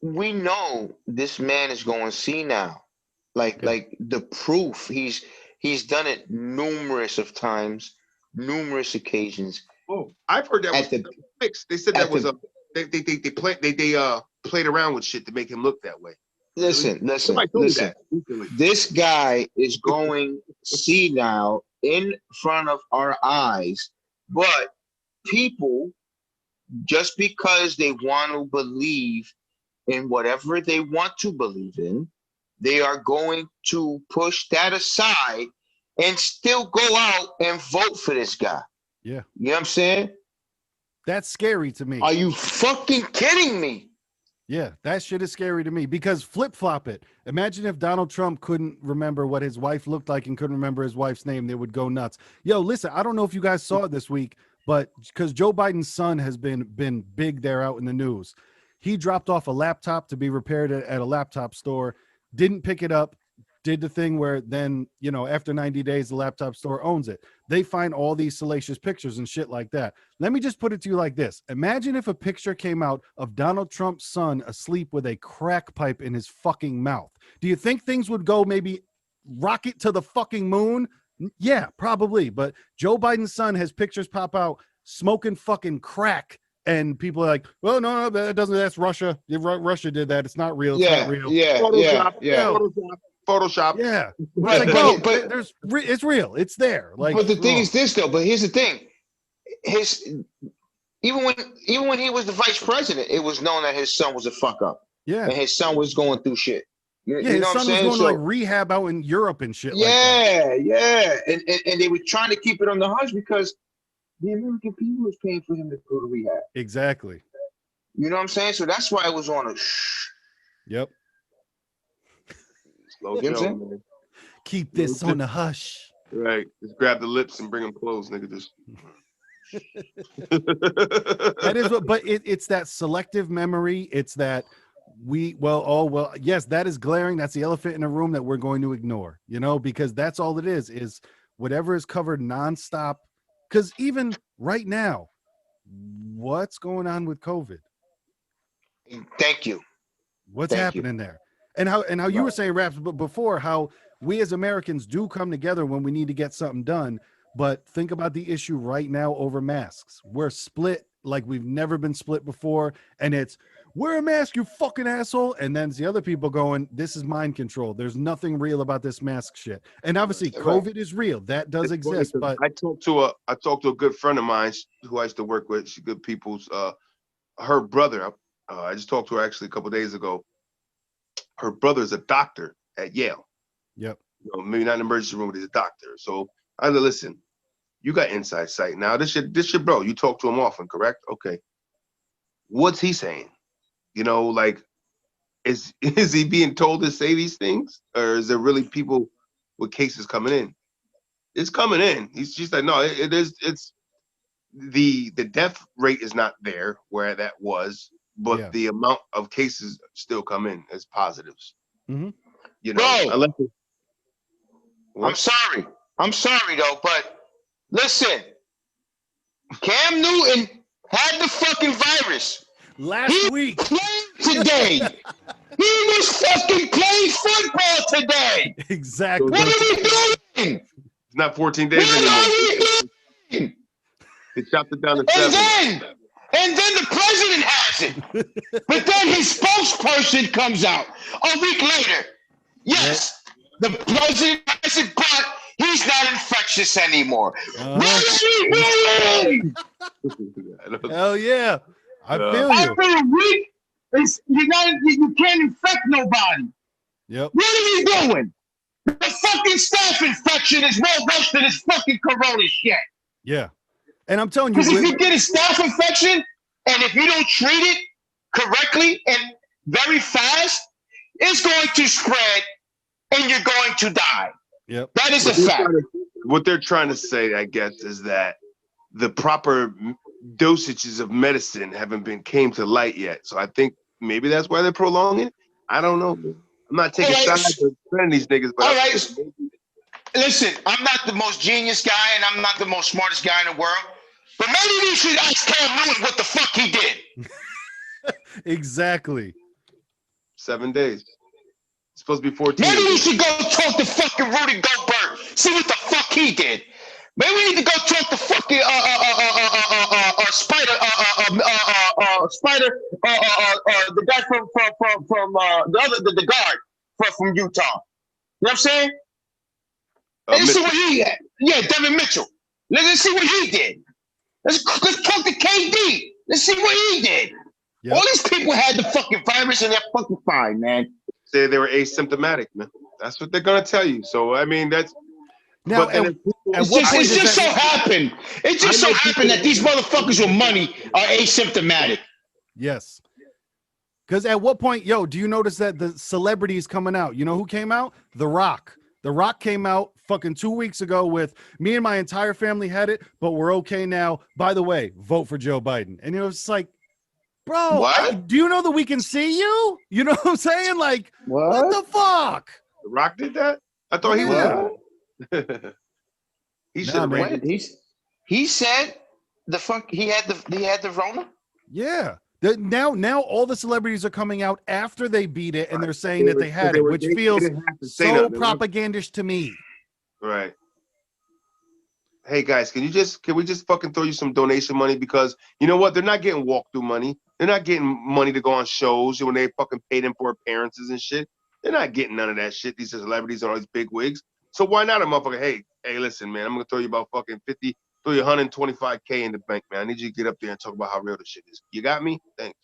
we know this man is going senile. Like the proof, he's done it numerous of times, numerous occasions. Oh, I've heard that was fixed. They said that was they played around with shit to make him look that way. Listen. This guy is going senile in front of our eyes, but people, just because they want to believe in whatever they want to believe in, they are going to push that aside and still go out and vote for this guy. Yeah. You know what I'm saying? That's scary to me. Are you fucking kidding me? Yeah, that shit is scary to me, because flip-flop it. Imagine if Donald Trump couldn't remember what his wife looked like and couldn't remember his wife's name. They would go nuts. Yo, listen, I don't know if you guys saw it this week, but because Joe Biden's son has been big there out in the news. He dropped off a laptop to be repaired at a laptop store, didn't pick it up, did the thing where then, after 90 days, the laptop store owns it. They find all these salacious pictures and shit like that. Let me just put it to you like this. Imagine if a picture came out of Donald Trump's son asleep with a crack pipe in his fucking mouth. Do you think things would go maybe rocket to the fucking moon? Yeah, probably. But Joe Biden's son has pictures pop out smoking fucking crack. And people are like, well, no, that's Russia. Russia did that. It's not real. It's not real. Photoshop. Yeah. Right, but it's real. It's there. Like, but the thing is this though. But here's the thing: even when he was the vice president, it was known that his son was a fuck up. Yeah. And his son was going through shit. His son was going to like rehab out in Europe and shit. Yeah. And they were trying to keep it on the hush because the American people was paying for him to go to rehab. Exactly. You know what I'm saying? So that's why it was on a shh. Yep. Slow down, man. Keep this on the hush. Right. Just grab the lips and bring them close, nigga. Just. That is what, but it's that selective memory. It's that yes, that is glaring. That's the elephant in the room that we're going to ignore, because that's all it is whatever is covered nonstop. Because even right now, what's going on with COVID? Thank you. What's happening there? And how you were saying, Raps, but before, how we as Americans do come together when we need to get something done. But think about the issue right now over masks. We're split like we've never been split before. And it's, wear a mask, you fucking asshole. And then the other people going, this is mind control. There's nothing real about this mask shit. And obviously COVID is real. That does exist. But I talked to a good friend of mine who I used to work with. She's good people's, her brother. I just talked to her actually a couple of days ago. Her brother's a doctor at Yale. Yep. Maybe not in the emergency room, but he's a doctor. So I said, listen, you got inside sight. Now this your bro. You talk to him often, correct? Okay. What's he saying? Like, is he being told to say these things, or is there really people with cases coming in? It's coming in. She's like, no, it is. the death rate is not there where that was, but the amount of cases still come in as positives. Mm-hmm. You know, bro. I'm sorry though, but listen, Cam Newton had the fucking virus last week. Played today. He was fucking playing football today. Exactly. What are we doing? It's not 14 days anymore. What are we doing? They chopped it down to 7. And then the president has it. But then his spokesperson comes out a week later. Yes, the president has it, but he's not infectious anymore. What are we doing? Hell yeah. I feel you. After a week, you can't infect nobody. Yep. What are you doing? The fucking staph infection is more worse than this fucking corona shit. Yeah. And I'm telling you, because if you get a staph infection and if you don't treat it correctly and very fast, it's going to spread and you're going to die. Yep. That is a fact. What they're trying to say, I guess, is that the proper dosages of medicine haven't came to light yet. So I think maybe that's why they're prolonging it. I don't know. I'm not taking sides or defending these niggas, but listen, I'm not the most genius guy and I'm not the most smartest guy in the world, but maybe we should ask Cam Newton what the fuck he did. Exactly. 7 days. It's supposed to be 14. Maybe we should go talk to fucking Rudy Gobert, see what the fuck he did. Maybe we need to go talk to fucking Spider, the guy from the guard from Utah. You know what I'm saying? Let's see what he had. Yeah, Devin Mitchell. Let's see what he did. Let's talk to KD. Let's see what he did. Yep. All these people had the fucking virus and they're fucking fine, man. Say they were asymptomatic, man. That's what they're gonna tell you. So I mean, that's now. It just so happened. It just so happened that these motherfuckers with money are asymptomatic. Yes. Because at what point, do you notice that the celebrities coming out? You know who came out? The Rock. The Rock came out fucking 2 weeks ago with me and my entire family had it, but we're okay now. By the way, vote for Joe Biden. And it was like, bro, do you know that we can see you? You know what I'm saying? Like, what the fuck? The Rock did that? I thought he was. He should have ran. He said the fuck he had the Rona. Yeah. Now all the celebrities are coming out after they beat it, and they're saying that they had it, which feels so propagandish to me. Right. Hey guys, can we just fucking throw you some donation money? Because you know what? They're not getting walkthrough money. They're not getting money to go on shows when they fucking pay them for appearances and shit. They're not getting none of that shit. These celebrities and all these big wigs. So why not a motherfucker? Hey, listen, man, I'm gonna throw you about fucking 50. Throw you 125K in the bank, man. I need you to get up there and talk about how real this shit is. You got me? Thanks.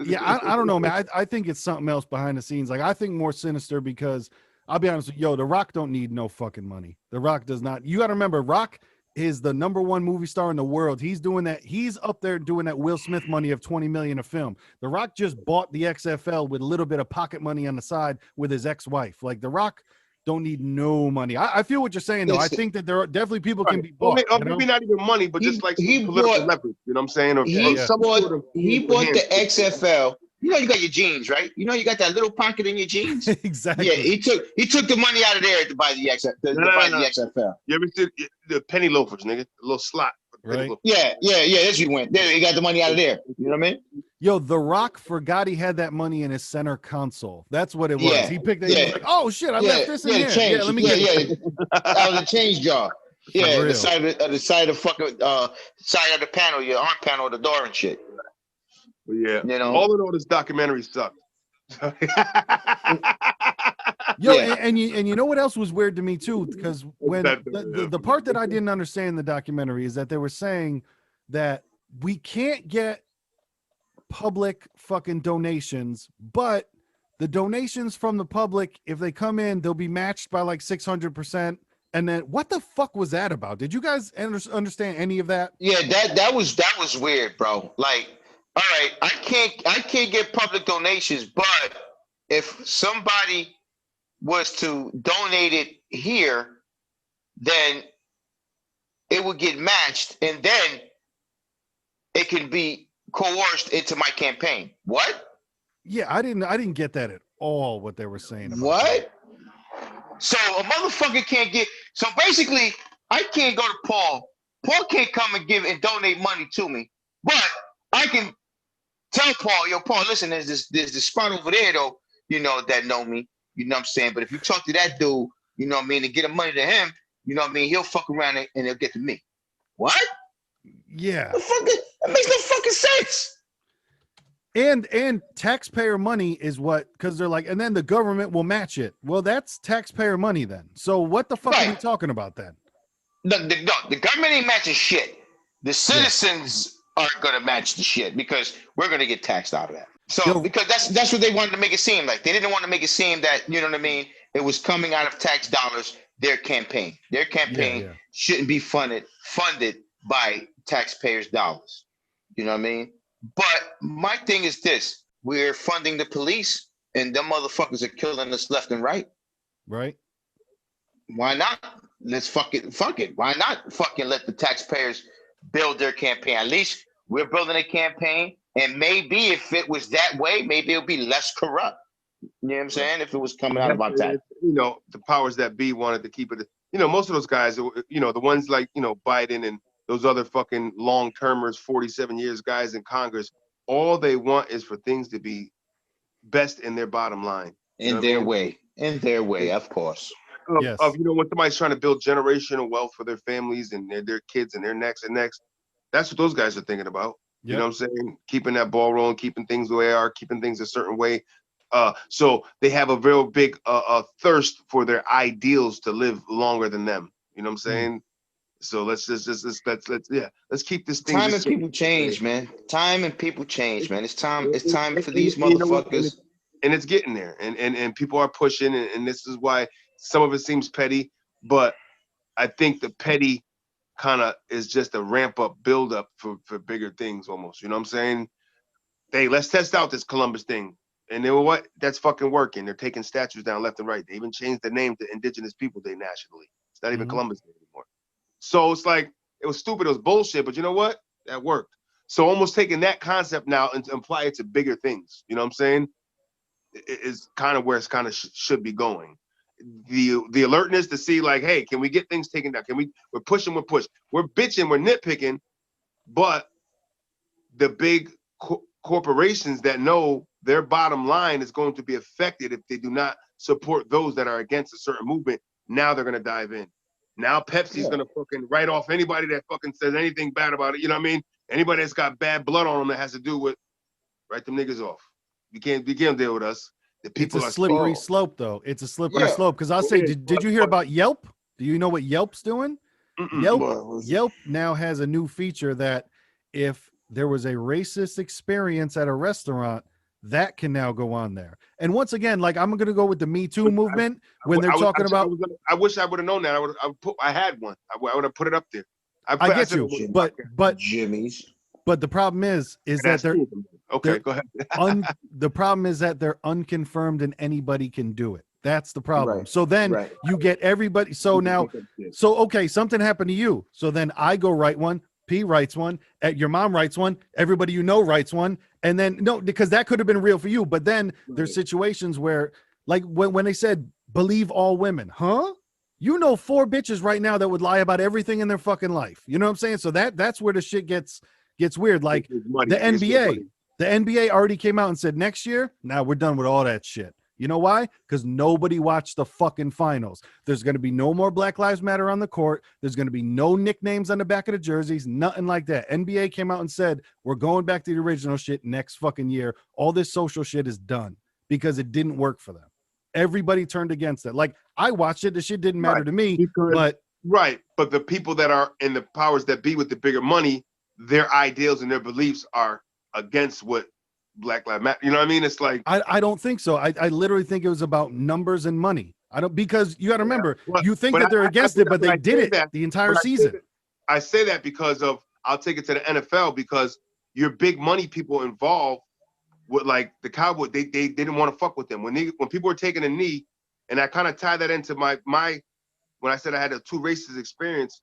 Yeah, I don't know, man. I think it's something else behind the scenes. Like, I think more sinister because I'll be honest with you, The Rock don't need no fucking money. The Rock does not. You got to remember, Rock is the #1 movie star in the world. He's doing that. He's up there doing that Will Smith money of $20 million a film. The Rock just bought the XFL with a little bit of pocket money on the side with his ex-wife. Like, The Rock don't need no money. I feel what you're saying, though. I think that there are definitely people can be bought. Maybe not even money, but just like political leverage. You know what I'm saying? Or, he bought the XFL. You know you got your jeans, right? You know you got that little pocket in your jeans. Exactly. Yeah, he took the money out of there to buy the XFL. You ever see the penny loafers, nigga? The little slot. Right. Yeah. That's you went. There, he got the money out of there. You know what I mean? Yo, The Rock forgot he had that money in his center console. That's what it was. Yeah. He picked it. He was like, oh shit, I left this in here. Change. Yeah, let me get it. That was a change jar. Yeah, the side of fucking side of the panel, your arm panel, the door and shit. Yeah. You know, all in all, this documentary sucked. Yo, and you know what else was weird to me too? Because when the part that I didn't understand in the documentary is that they were saying that we can't get public fucking donations, but the donations from the public, if they come in, they'll be matched by like 600%. And then what the fuck was that about? Did you guys understand any of that? Yeah, that was weird, bro. Like, all right, I can't get public donations, but if somebody was to donate it here, then it would get matched, and then it can be coerced into my campaign. What? Yeah, I didn't get that at all. What they were saying about that. What? So a motherfucker can't get. So basically, I can't go to Paul. Paul can't come and give and donate money to me, but I can tell Paul, yo, Paul, listen, there's this spot over there though, that know me. You know what I'm saying? But if you talk to that dude, you know what I mean, and get the money to him, you know what I mean, he'll fuck around and he'll get to me. What? Yeah. The fuck? That makes no fucking sense. And taxpayer money is what, because they're like, and then the government will match it. Well, that's taxpayer money then. So what the fuck are we talking about then? The government ain't matching shit. The citizens aren't gonna match the shit because we're gonna get taxed out of that. So because that's what they wanted to make it seem like. They didn't want to make it seem that, you know what I mean, it was coming out of tax dollars, their campaign. Their campaign shouldn't be funded by taxpayers' dollars. You know what I mean? But my thing is this: we're funding the police, and them motherfuckers are killing us left and right. Right. Why not? Let's fuck it. Why not fucking let the taxpayers build their campaign? At least we're building a campaign, and maybe if it was that way, maybe it'll be less corrupt. You know what I'm saying? If it was coming out of our tax. The powers that be wanted to keep it. Most of those guys, the ones like, Biden and those other fucking long-termers, 47 years guys in Congress, all they want is for things to be best in their bottom line. In their way, of course. Yes. When somebody's trying to build generational wealth for their families and their kids and their next, that's what those guys are thinking about. Yep. You know what I'm saying? Keeping that ball rolling, keeping things the way they are, keeping things a certain way. So they have a real big thirst for their ideals to live longer than them. You know what I'm saying? So let's keep this thing. Time and people change, man. Time and people change, man. It's time for these motherfuckers. And it's getting there, and people are pushing, and this is why some of it seems petty, but I think the petty kind of is just a ramp up, build up for bigger things almost. You know what I'm saying? Hey, let's test out this Columbus thing. And they were what? That's fucking working. They're taking statues down left and right. They even changed the name to Indigenous People Day nationally. It's not even Columbus Day anymore. So it's like, it was stupid, it was bullshit, but you know what? That worked. So almost taking that concept now and to apply it to bigger things, you know what I'm saying? Is kind of where it's kind of should be going. The alertness to see like, hey, can we get things taken down? We're pushing, we're bitching, we're nitpicking, but the big corporations that know their bottom line is going to be affected if they do not support those that are against a certain movement. Now they're going to dive in. Now Pepsi's going to fucking write off anybody that fucking says anything bad about it. You know what I mean? Anybody that's got bad blood on them that has to do with, write them niggas off. You can't deal with us. The people it's a slippery slope, though. It's a slippery slope. Because I'll say, did you hear about Yelp? Do you know what Yelp's doing? Yelp now has a new feature that if there was a racist experience at a restaurant, that can now go on there. And once again, like I'm going to go with the Me Too movement when they're talking about. I wish I would have known that. I had one. I would have put it up there. I get you, but Jimmy's. But the problem is that they're okay. Go ahead. The problem is that they're unconfirmed and anybody can do it. That's the problem. Right. So then you get everybody. So now, okay, something happened to you. So then I go write one. P writes one. Your mom writes one. Everybody writes one. And then no, because that could have been real for you. But then there's situations where, like when they said believe all women, huh? 4 bitches right now that would lie about everything in their fucking life. You know what I'm saying? So that's where the shit gets weird. Like the NBA already came out and said next year, now we're done with all that shit. You know why? Because nobody watched the fucking finals. There's going to be no more Black Lives Matter on the court. There's going to be no nicknames on the back of the jerseys, nothing like that. NBA came out and said, we're going back to the original shit next fucking year. All this social shit is done because it didn't work for them. Everybody turned against it. Like I watched it. The shit didn't matter to me, but the people that are in the powers that be with the bigger money, their ideals and their beliefs are against what Black Lives Matter. You know what I mean? It's like I don't think so. I literally think it was about numbers and money. Because you got to remember, you think that they're against it, but they did it the entire season. I say that because I'll take it to the NFL because your big money people involved with like the Cowboys, they didn't want to fuck with them when people were taking a knee, and I kind of tie that into my when I said I had a 2 racist experience.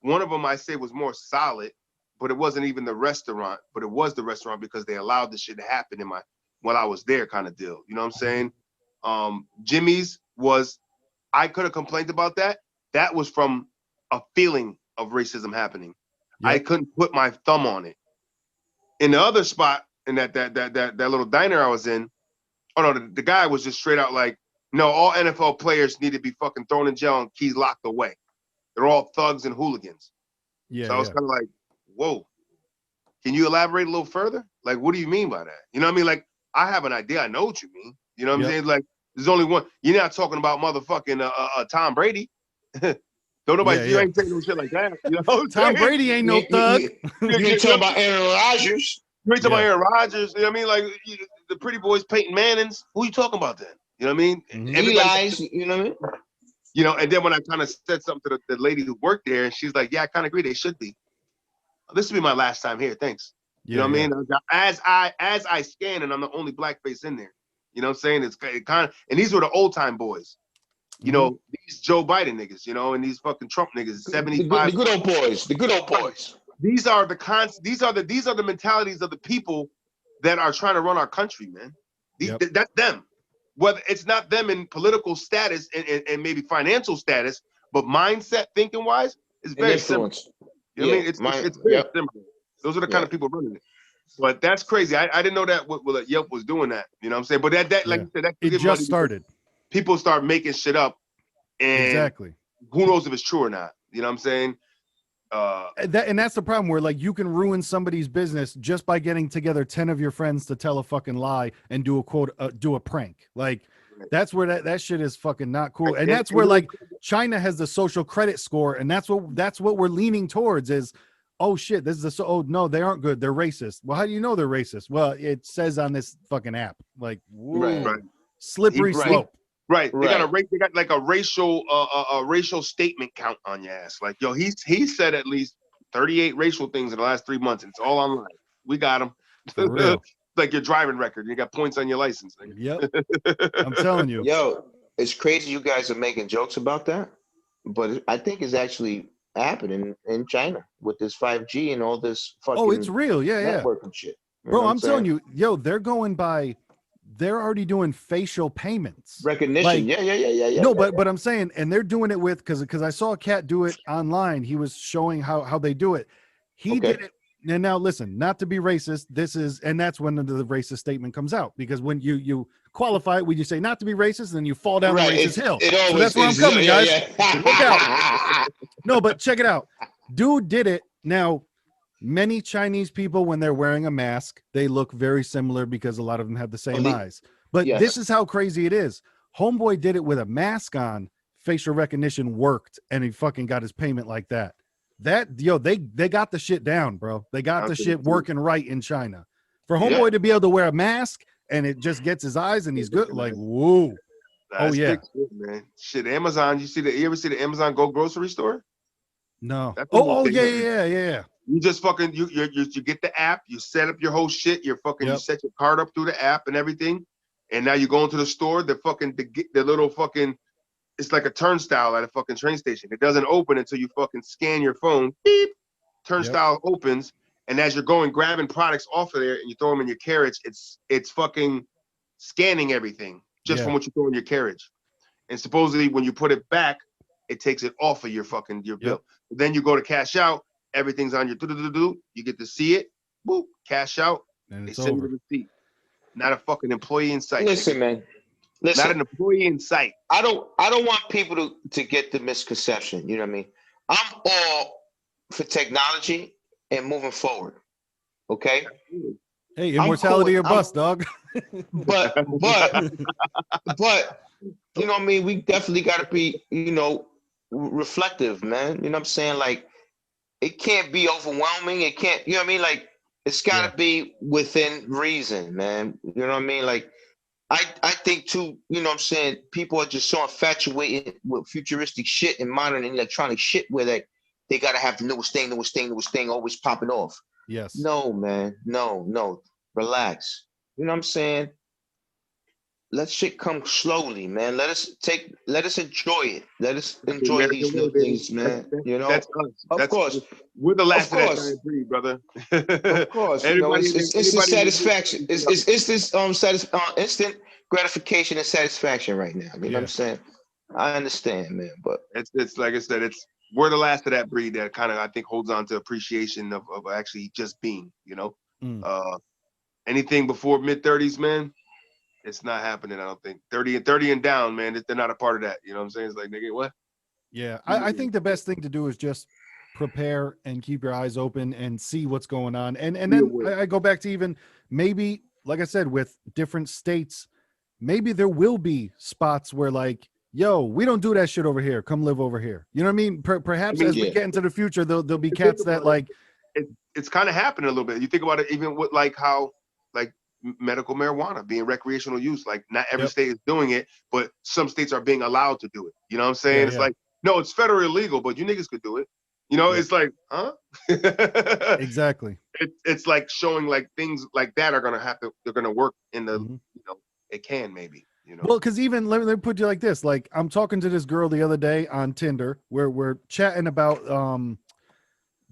One of them I say was more solid. but it wasn't even the restaurant, but it was the restaurant because they allowed this shit to happen while I was there kind of deal. You know what I'm saying? Jimmy's was, I could have complained about that. That was from a feeling of racism happening. Yep. I couldn't put my thumb on it. In the other spot, in that little diner I was in, oh no, the guy was just straight out like, no, all NFL players need to be fucking thrown in jail and keys locked away. They're all thugs and hooligans. Yeah. So I was kind of like, whoa, can you elaborate a little further? Like, what do you mean by that? You know what I mean? Like, I have an idea. I know what you mean. You know what I'm saying? Like, there's only one. You're not talking about motherfucking Tom Brady. Don't nobody, you ain't saying no shit like that. You know what I'm Tom Brady ain't no thug. You ain't talking about Aaron Rodgers. You ain't talking about Aaron Rodgers. You know what I mean? Like, the pretty boys, Peyton Mannings. Who you talking about then? You know what I mean? Eli's, you know what I mean? You know, and then when I kind of said something to the lady who worked there, and she's like, yeah, I kind of agree. They should be. This will be my last time here. Thanks. You know what I mean? As I scan, and I'm the only black face in there. You know what I'm saying? It's kind of, and these were the old time boys. You know, these Joe Biden niggas, you know, and these fucking Trump niggas, 75. The good old boys. The good old boys. These are the mentalities of the people that are trying to run our country, man. That's them. Whether it's not them in political status and maybe financial status, but mindset thinking wise is very similar. You know what I mean? It's very similar. Those are the kind of people running it. But that's crazy. I didn't know that Yelp was doing that. You know what I'm saying? But that like you said, that it just started. People start making shit up, and who knows if it's true or not? You know what I'm saying? And that's the problem where like you can ruin somebody's business just by getting together 10 of your friends to tell a fucking lie and do a prank. Like that's where that shit is fucking not cool. And that's where like China has the social credit score, and that's what we're leaning towards is, oh shit, this is oh no, they aren't good, they're racist. Well, how do you know they're racist? Well, it says on this fucking app. Like, whoa, slippery slope. Right. They got like a racial statement count on your ass. Like, yo, he said at least 38 racial things in the last 3 months, and it's all online. We got him. For real. Like your driving record. You got points on your license. Yep. I'm telling you. Yo, it's crazy you guys are making jokes about that, but I think it's actually happening in China with this 5G and all this fucking it's real. network and shit. Bro, I'm telling you, yo, they're already doing facial payments. Recognition. Like, yeah. No, but I'm saying, and they're doing it with, because I saw a cat do it online. He was showing how they do it. He did it. And now listen, not to be racist, and that's when the racist statement comes out, because when you qualify it, when you say not to be racist, then you fall down the racist hill. So that's where I'm coming, guys. Look out. No, but check it out. Dude did it. Now, many Chinese people, when they're wearing a mask, they look very similar because a lot of them have the same eyes. But this is how crazy it is. Homeboy did it with a mask on. Facial recognition worked, and he fucking got his payment like that. They got the shit down, bro. They got the shit working right in China. For homeboy to be able to wear a mask and it just gets his eyes and he's good, like, whoa. That's big shit, man. Shit, Amazon. You ever see the Amazon Go grocery store? No. Yeah. You just fucking you get the app, you set up your whole shit, you set your card up through the app and everything, and now you go into the store. The little fucking, it's like a turnstile at a fucking train station. It doesn't open until you fucking scan your phone. Beep, turnstile opens, and as you're going grabbing products off of there and you throw them in your carriage, it's fucking scanning everything just from what you throw in your carriage. And supposedly when you put it back, it takes it off of your bill. Then you go to cash out. Everything's on your you get to see it, boop, cash out, and they send you the receipt. Not a fucking employee in sight. Listen, man. Not an employee in sight. I don't want people to get the misconception. You know what I mean? I'm all for technology and moving forward. Okay. Hey, immortality or bust, dog. But you know what I mean? We definitely got to be, reflective, man. You know what I'm saying? Like, it can't be overwhelming. It can't, you know what I mean? Like, it's got to be within reason, man. You know what I mean? Like, I think too, you know what I'm saying? People are just so infatuated with futuristic shit and modern and electronic shit where they got to have the newest thing always popping off. Yes. No, man. No. Relax. You know what I'm saying? let shit come slowly, man. Let us enjoy it. Let us That's the enjoy American these new way, baby. things, man. That's us. Of course, We're the of last of that course, dying breed, brother. of course. Anybody, It's the anybody in the satisfaction. It's this instant gratification and satisfaction right now. You know what I'm Yeah. saying? I understand, man, but it's like I said, we're the last of that breed that kind of I think holds on to appreciation of actually just being, Mm. uh, anything before mid-30s, man, it's not happening. I don't think 30 and down, man, they're not a part of that. You know what I'm saying? It's like, nigga, what? Yeah. I think the best thing to do is just prepare and keep your eyes open and see what's going on. And Be then aware. I go back to even maybe, like I said, with different states, maybe there will be spots where like, yo, we don't do that shit over here. Come live over here. You know what I mean? Perhaps I mean, as we yeah, get into the future, there'll be if you think cats that about it, like, it's kind of happening a little bit. You think about it, even with like how like medical marijuana being recreational use, like not every yep, state is doing it, but some states are being allowed to do it. You know what I'm yeah, saying? It's yeah, like, no, it's federally illegal, but you niggas could do it. yep, It's like, huh? exactly. It's like showing like things like that are gonna they're gonna work in the, Mhm. it can maybe, Well, because even let me put you like this: like I'm talking to this girl the other day on Tinder, where we're chatting about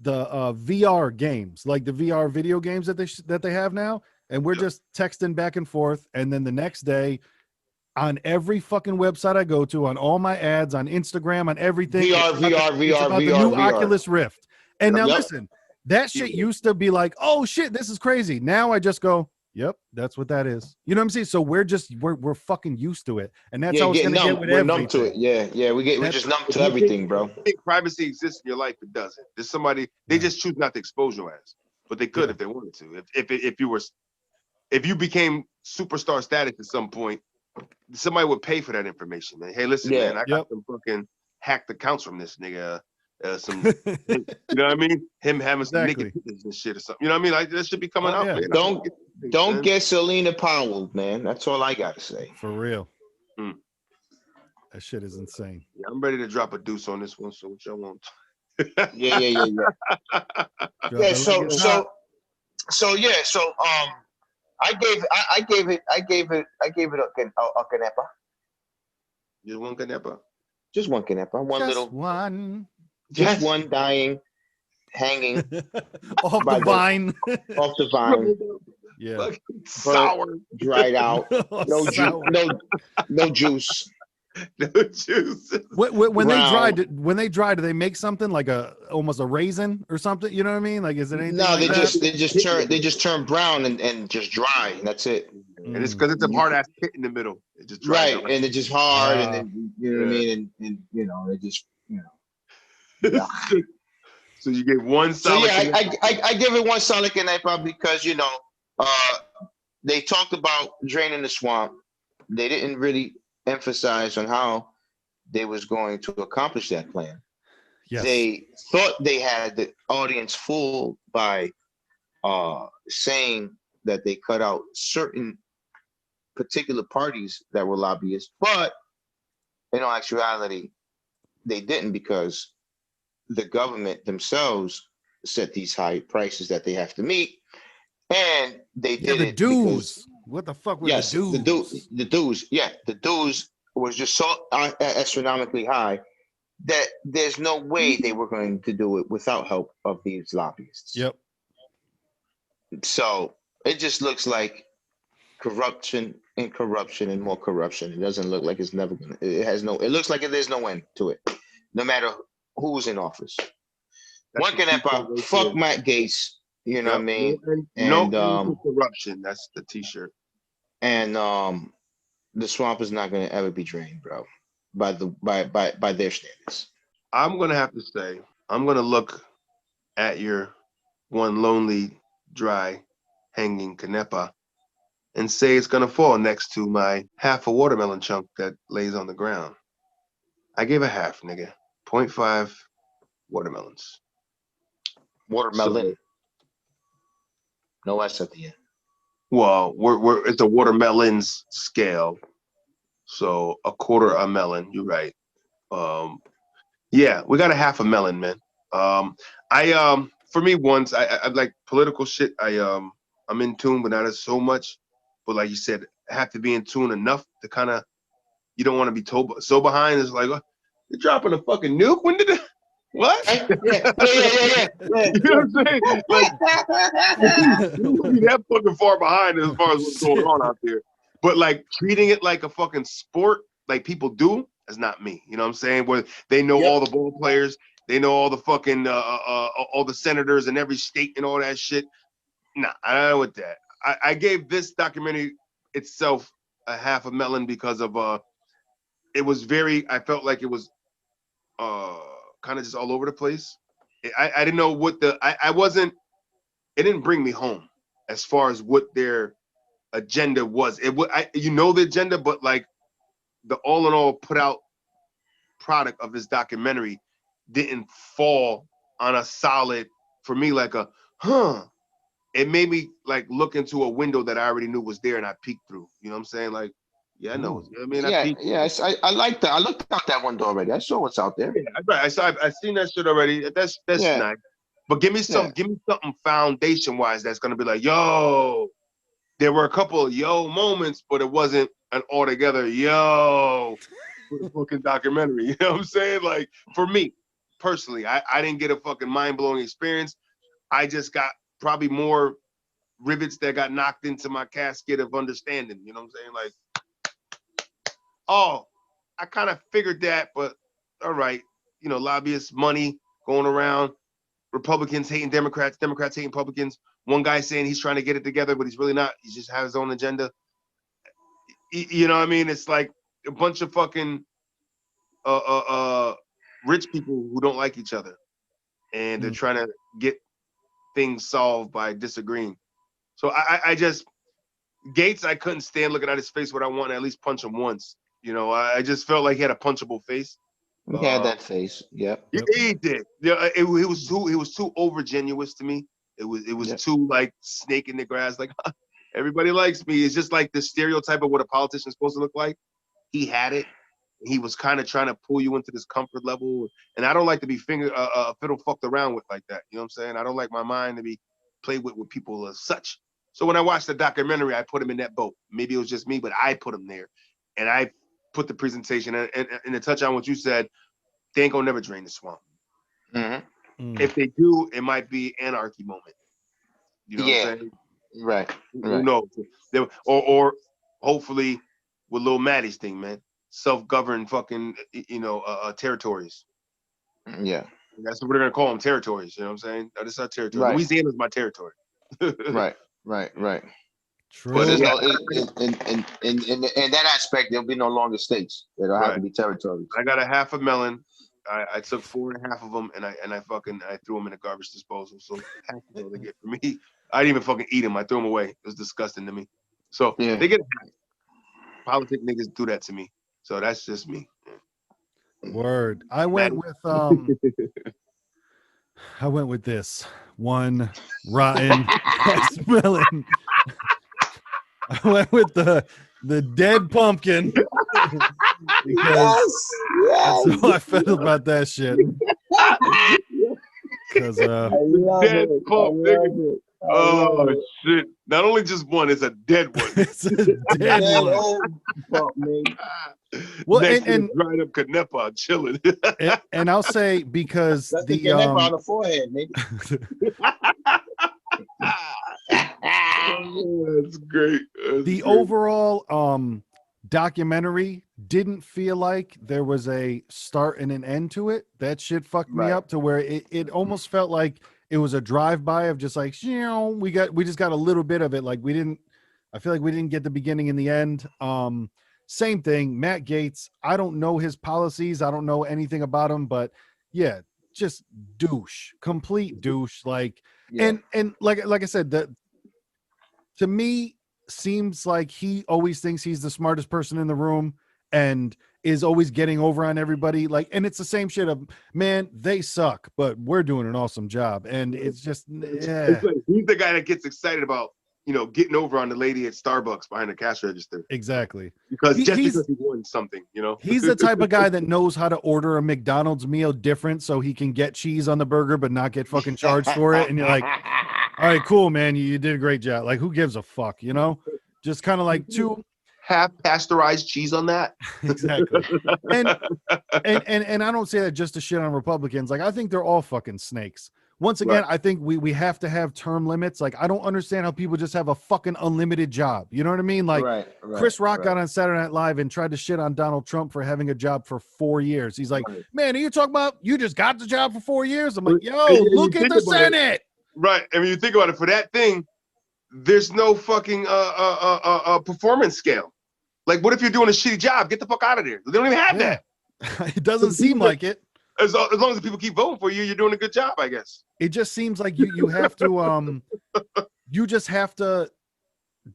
the VR games, like the VR video games that they have now, and we're Yep. just texting back and forth, and then the next day on every fucking website I go to, on all my ads, on Instagram, on everything, VR, VR, it's VR, about the VR, new VR. Oculus Rift. And Yep. now Yep. listen, that shit Keyword. used to be like, oh shit, this is crazy. Now I just go, yep, that's what that is. You know what I'm saying? So we're fucking used to it, and that's Yeah, how it's get gonna get numb. with We're numb to it. everything. Yeah, yeah. We're That's just numb If to you think everything, bro. privacy exists in your life, it doesn't. There's somebody they yeah, just choose not to expose your ass, but they could yeah, if they wanted to. If you became superstar status at some point, somebody would pay for that information, man. Hey, listen, Yeah, man, I got yep, some fucking hacked accounts from this nigga. You know what I mean? Him having some naked exactly. pictures and shit or something. You know what I mean? Like that should be coming Oh out, yeah, man. I hope don't you get these things, don't man. get Selena Powell, man. That's all I gotta say. for real. Hmm. That shit is insane. Yeah, I'm ready to drop a deuce on this one. So what y'all want? Yeah, yeah, yeah, yeah. Drop Yeah. it like So it's hot. so so yeah. So I gave it a canepa. You want Canepa? Just one canepa. One Just little, one just Yes. one dying, hanging off the by the vine. off the vine, Yeah. Fucking burnt, sour. dried out. No juice. Sour. No juice. No juice. When they dry, Brown. do they make something like a almost a raisin or something? You know what I mean? Like, is it anything No, like that? they just turn brown and just dry, and that's it. And it's Mm. because it's a hard ass pit in the middle. It just dries Right, out. and it's just hard, and Ah, then you know what I Yeah. mean, and it just yeah. So you get one So solid yeah, Canepa. I give it one solid Canepa because uh they talked about draining the swamp. They didn't really emphasize on how they was going to accomplish that plan. yes. They thought they had the audience fooled by saying that they cut out certain particular parties that were lobbyists, but in all actuality, they didn't because the government themselves set these high prices that they have to meet, and they Yeah, did the it because dues. What the fuck were the yes, dues? the dues, yeah, the dues was just so astronomically high that there's no way they were going to do it without help of these lobbyists. Yep. So it just looks like corruption and corruption and more corruption. It doesn't look like it's never gonna. It has no. It looks like there's no end to it, no matter who's in office. That's One the can T-shirt right fuck there. Matt Gates. You know what I Yep. mean? No And end to corruption. That's the T-shirt. and the swamp is not going to ever be drained, bro. By their standards. I'm gonna have to say, I'm gonna look at your one lonely, dry, hanging Canepa and say it's gonna fall next to my half a watermelon chunk that lays on the ground. I gave a half, nigga. Point 0.5 watermelons. So, Watermelon, no S at the end. well, it's a watermelons scale. So a quarter a melon. You're right. Um, yeah, we got a half a melon, man. For me once I like political shit. I'm in tune, but not as so much. but like you said, have to be in tune enough to kind of, you don't want to be so behind. It's like, you're dropping a fucking nuke. When did it? What? Yeah. Yeah. You know what I'm saying? Like, you don't be that fucking far behind as far as what's going on out there. But like treating it like a fucking sport, like people do, is not me. You know what I'm saying? Where they know all the ball players, they know all the fucking all the senators in every state and all that shit. Nah, I don't know with that. I gave this documentary itself a half a melon because of it was very. I felt like it was kind of just all over the place. I didn't know what I wasn't. It didn't bring me home as far as what their agenda was. You know the agenda, but like the all in all put out product of this documentary didn't fall on a solid, for me, like a it made me like look into a window that I already knew was there and I peeked through. You know what I'm saying? Like, yeah, I know. You know what I mean? I peeked. I like that. I looked out that window already. I saw what's out there. Yeah, I've seen that shit already. That's nice. But give me something foundation wise that's gonna be like, yo, there were a couple of moments, but it wasn't an altogether fucking documentary. You know what I'm saying? Like, for me personally, I didn't get a fucking mind-blowing experience. I just got probably more rivets that got knocked into my casket of understanding. You know what I'm saying? Like, oh, I kind of figured that, but all right, lobbyists, money going around, Republicans hating Democrats, Democrats hating Republicans. One guy saying he's trying to get it together, but he's really not. He just has his own agenda. You know what I mean? It's like a bunch of fucking rich people who don't like each other, and they're trying to get things solved by disagreeing. So I just Gates, I couldn't stand looking at his face. What I want to at least punch him once. I just felt like he had a punchable face. He had that face. Yep. He did. Yeah, he was too overgenuous to me. It was too like snake in the grass. Like, everybody likes me. It's just like the stereotype of what a politician's supposed to look like. He had it. He was kind of trying to pull you into this comfort level, and I don't like to be fiddle fucked around with like that. You know what I'm saying? I don't like my mind to be played with people as such. So when I watched the documentary, I put him in that boat. Maybe it was just me, but I put him there, and I put the presentation. And to touch on what you said, they ain't gonna never drain the swamp. Mm-hmm. If they do, it might be anarchy moment. You know what I'm saying? Right. Who knows? Or hopefully with Lil Maddie's thing, man. Self-governed fucking, territories. Yeah. That's what we're gonna call them, territories. You know what I'm saying? That is our territory. Right. Louisiana's my territory. Right. True. But there's no in that aspect, there'll be no longer states. It'll have to be territories. I got a half a melon. I took 4.5 of them and I threw them in a garbage disposal. So half of them they get for me. I didn't even fucking eat them. I threw them away. It was disgusting to me. So they get politic niggas do that to me. So that's just me. Word. I went with this one rotten ass melon. I went with the dead pumpkin because that's how I felt about that shit. Because dead pumpkin. Oh shit! Not only just one, it's a dead one. It's a dead one. Well, and dried up Canepa chilling. and I'll say because that's the Canepa on the forehead, nigga. That's great. The overall documentary didn't feel like there was a start and an end to it. That shit fucked me up to where it almost felt like it was a drive-by of just like, we just got a little bit of it. Like I feel like we didn't get the beginning and the end. Same thing, Matt Gaetz. I don't know his policies. I don't know anything about him, but yeah, just douche, complete douche. Like, and like I said, that to me seems like he always thinks he's the smartest person in the room and is always getting over on everybody. Like, and it's the same shit of, man, they suck, but we're doing an awesome job. And it's just, it's like, he's the guy that gets excited about, getting over on the lady at Starbucks behind the cash register. Exactly. Because he won something, He's the type of guy that knows how to order a McDonald's meal different so he can get cheese on the burger but not get fucking charged for it. And you're like, all right, cool, man. You did a great job. Like, who gives a fuck, Just kind of like two half pasteurized cheese on that. Exactly. And I don't say that just to shit on Republicans. Like, I think they're all fucking snakes. Once again, I think we have to have term limits. Like, I don't understand how people just have a fucking unlimited job. You know what I mean? Like, Chris Rock got on Saturday Night Live and tried to shit on Donald Trump for having a job for 4 years. He's like, man, are you talking about you just got the job for 4 years? I'm like, yo, look at the Senate. Right. I mean, you think about it, for that thing, there's no fucking performance scale. Like, what if you're doing a shitty job? Get the fuck out of there. They don't even have that. It doesn't seem like it. As long as people keep voting for you, you're doing a good job, I guess. It just seems like you have to you just have to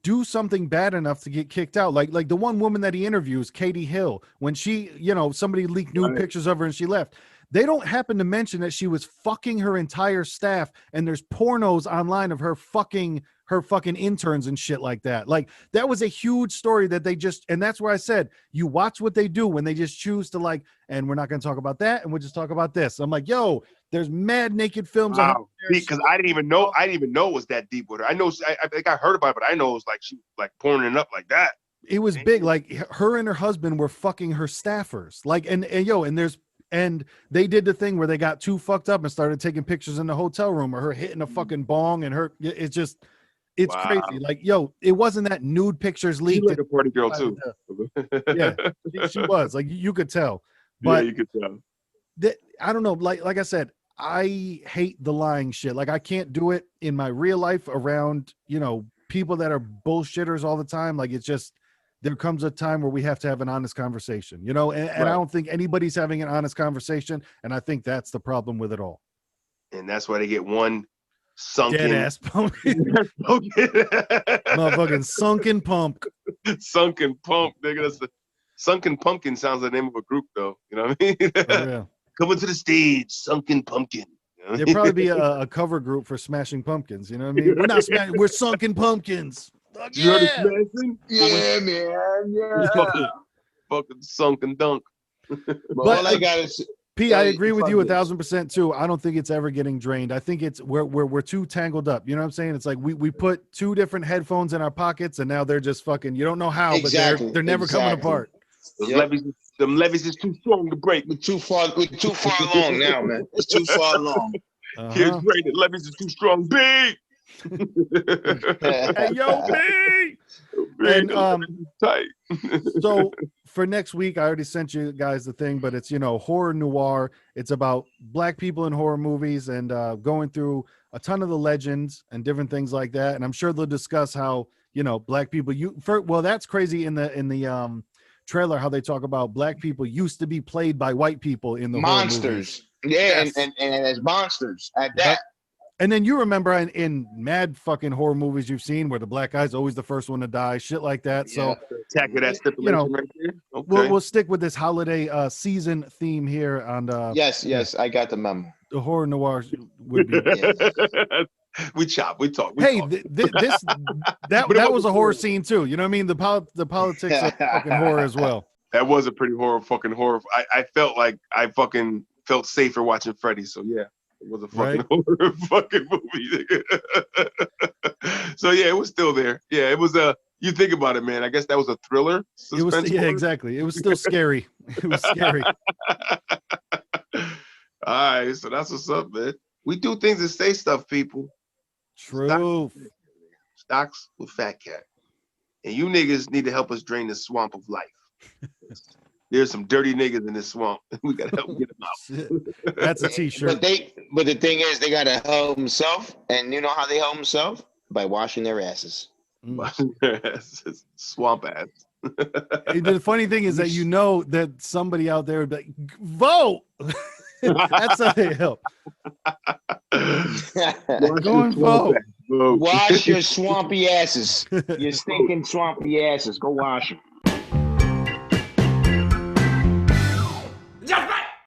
do something bad enough to get kicked out. Like the one woman that he interviews, Katie Hill, when she, somebody leaked nude pictures of her and she left. They don't happen to mention that she was fucking her entire staff, and there's pornos online of her fucking interns and shit like that. Like, that was a huge story that they just, and that's where I said, you watch what they do when they just choose to, like, and we're not going to talk about that, and we'll just talk about this. I'm like, yo, there's mad naked films. Wow. Because I didn't even know it was that deep with her. I know, I think I heard about it, but I know it was like she like pouring it up like that. It was big. Like, her and her husband were fucking her staffers. Like, and they did the thing where they got too fucked up and started taking pictures in the hotel room, or her hitting a fucking bong, and it's crazy. Like, yo, it wasn't that nude pictures leaked. She like a party girl too. Yeah, she was. Like, you could tell. But yeah, you could tell. I don't know. Like I said, I hate the lying shit. Like, I can't do it in my real life around, people that are bullshitters all the time. Like, it's just, there comes a time where we have to have an honest conversation, and I don't think anybody's having an honest conversation. And I think that's the problem with it all. And that's why they get one sunken dead ass pumpkin. Motherfucking sunken pump. Sunken pump, nigga. That's the Sunken Pumpkin sounds like the name of a group, though. You know what I mean? Yeah. Coming to the stage, Sunken Pumpkin. There'd probably be a cover group for Smashing Pumpkins. You know what I mean? We're not smashing, we're Sunken Pumpkins. Fuck you heard yeah. of Smashing? Yeah, man. Yeah. Fucking Sunken Dunk. But all I got is, P, I agree with you 1,000% too. I don't think it's ever getting drained. I think it's we're too tangled up. You know what I'm saying? It's like we put two different headphones in our pockets, and now they're just fucking. You don't know how, but they're never coming apart. Them levees is too strong to break. We're too far along now, man. It's too far along. Here's great. The levees is too strong. Big. Hey, yo, B. And tight. So for next week, I already sent you guys the thing, but it's horror noir. It's about Black people in horror movies and going through a ton of the legends and different things like that. And I'm sure they'll discuss how Black people. Well, that's crazy in the trailer how they talk about Black people used to be played by white people in the monsters. Yeah, yes. and as monsters at that. Yep. And then you remember in mad fucking horror movies you've seen where the black guy's always the first one to die, shit like that. So attack of that stipulation right there. Okay. We'll stick with this holiday season theme here on yes, I got the memo. The horror noir would be we chop, we talk. That was a horror scene too. You know what I mean? The politics of fucking horror as well. That was a pretty fucking horror. I felt like I fucking felt safer watching Freddy. So yeah. It was a fucking horror fucking movie. So yeah, it was still there. Yeah, it was you think about it, man. I guess that was a thriller. It was, exactly. It was still scary. It was scary. All right, so that's what's up, man. We do things and say stuff, people. True. Stocks with Phat Cat. And you niggas need to help us drain the swamp of life. There's some dirty niggas in this swamp. We gotta help get them out. That's a t-shirt. But the thing is, they gotta help themselves, and you know how they help themselves? By washing their asses. Washing their asses, swamp ass. The funny thing is that that somebody out there would be like, vote. That's how they help. Go and vote. Wash your swampy asses. Your stinking swampy asses. Go wash them.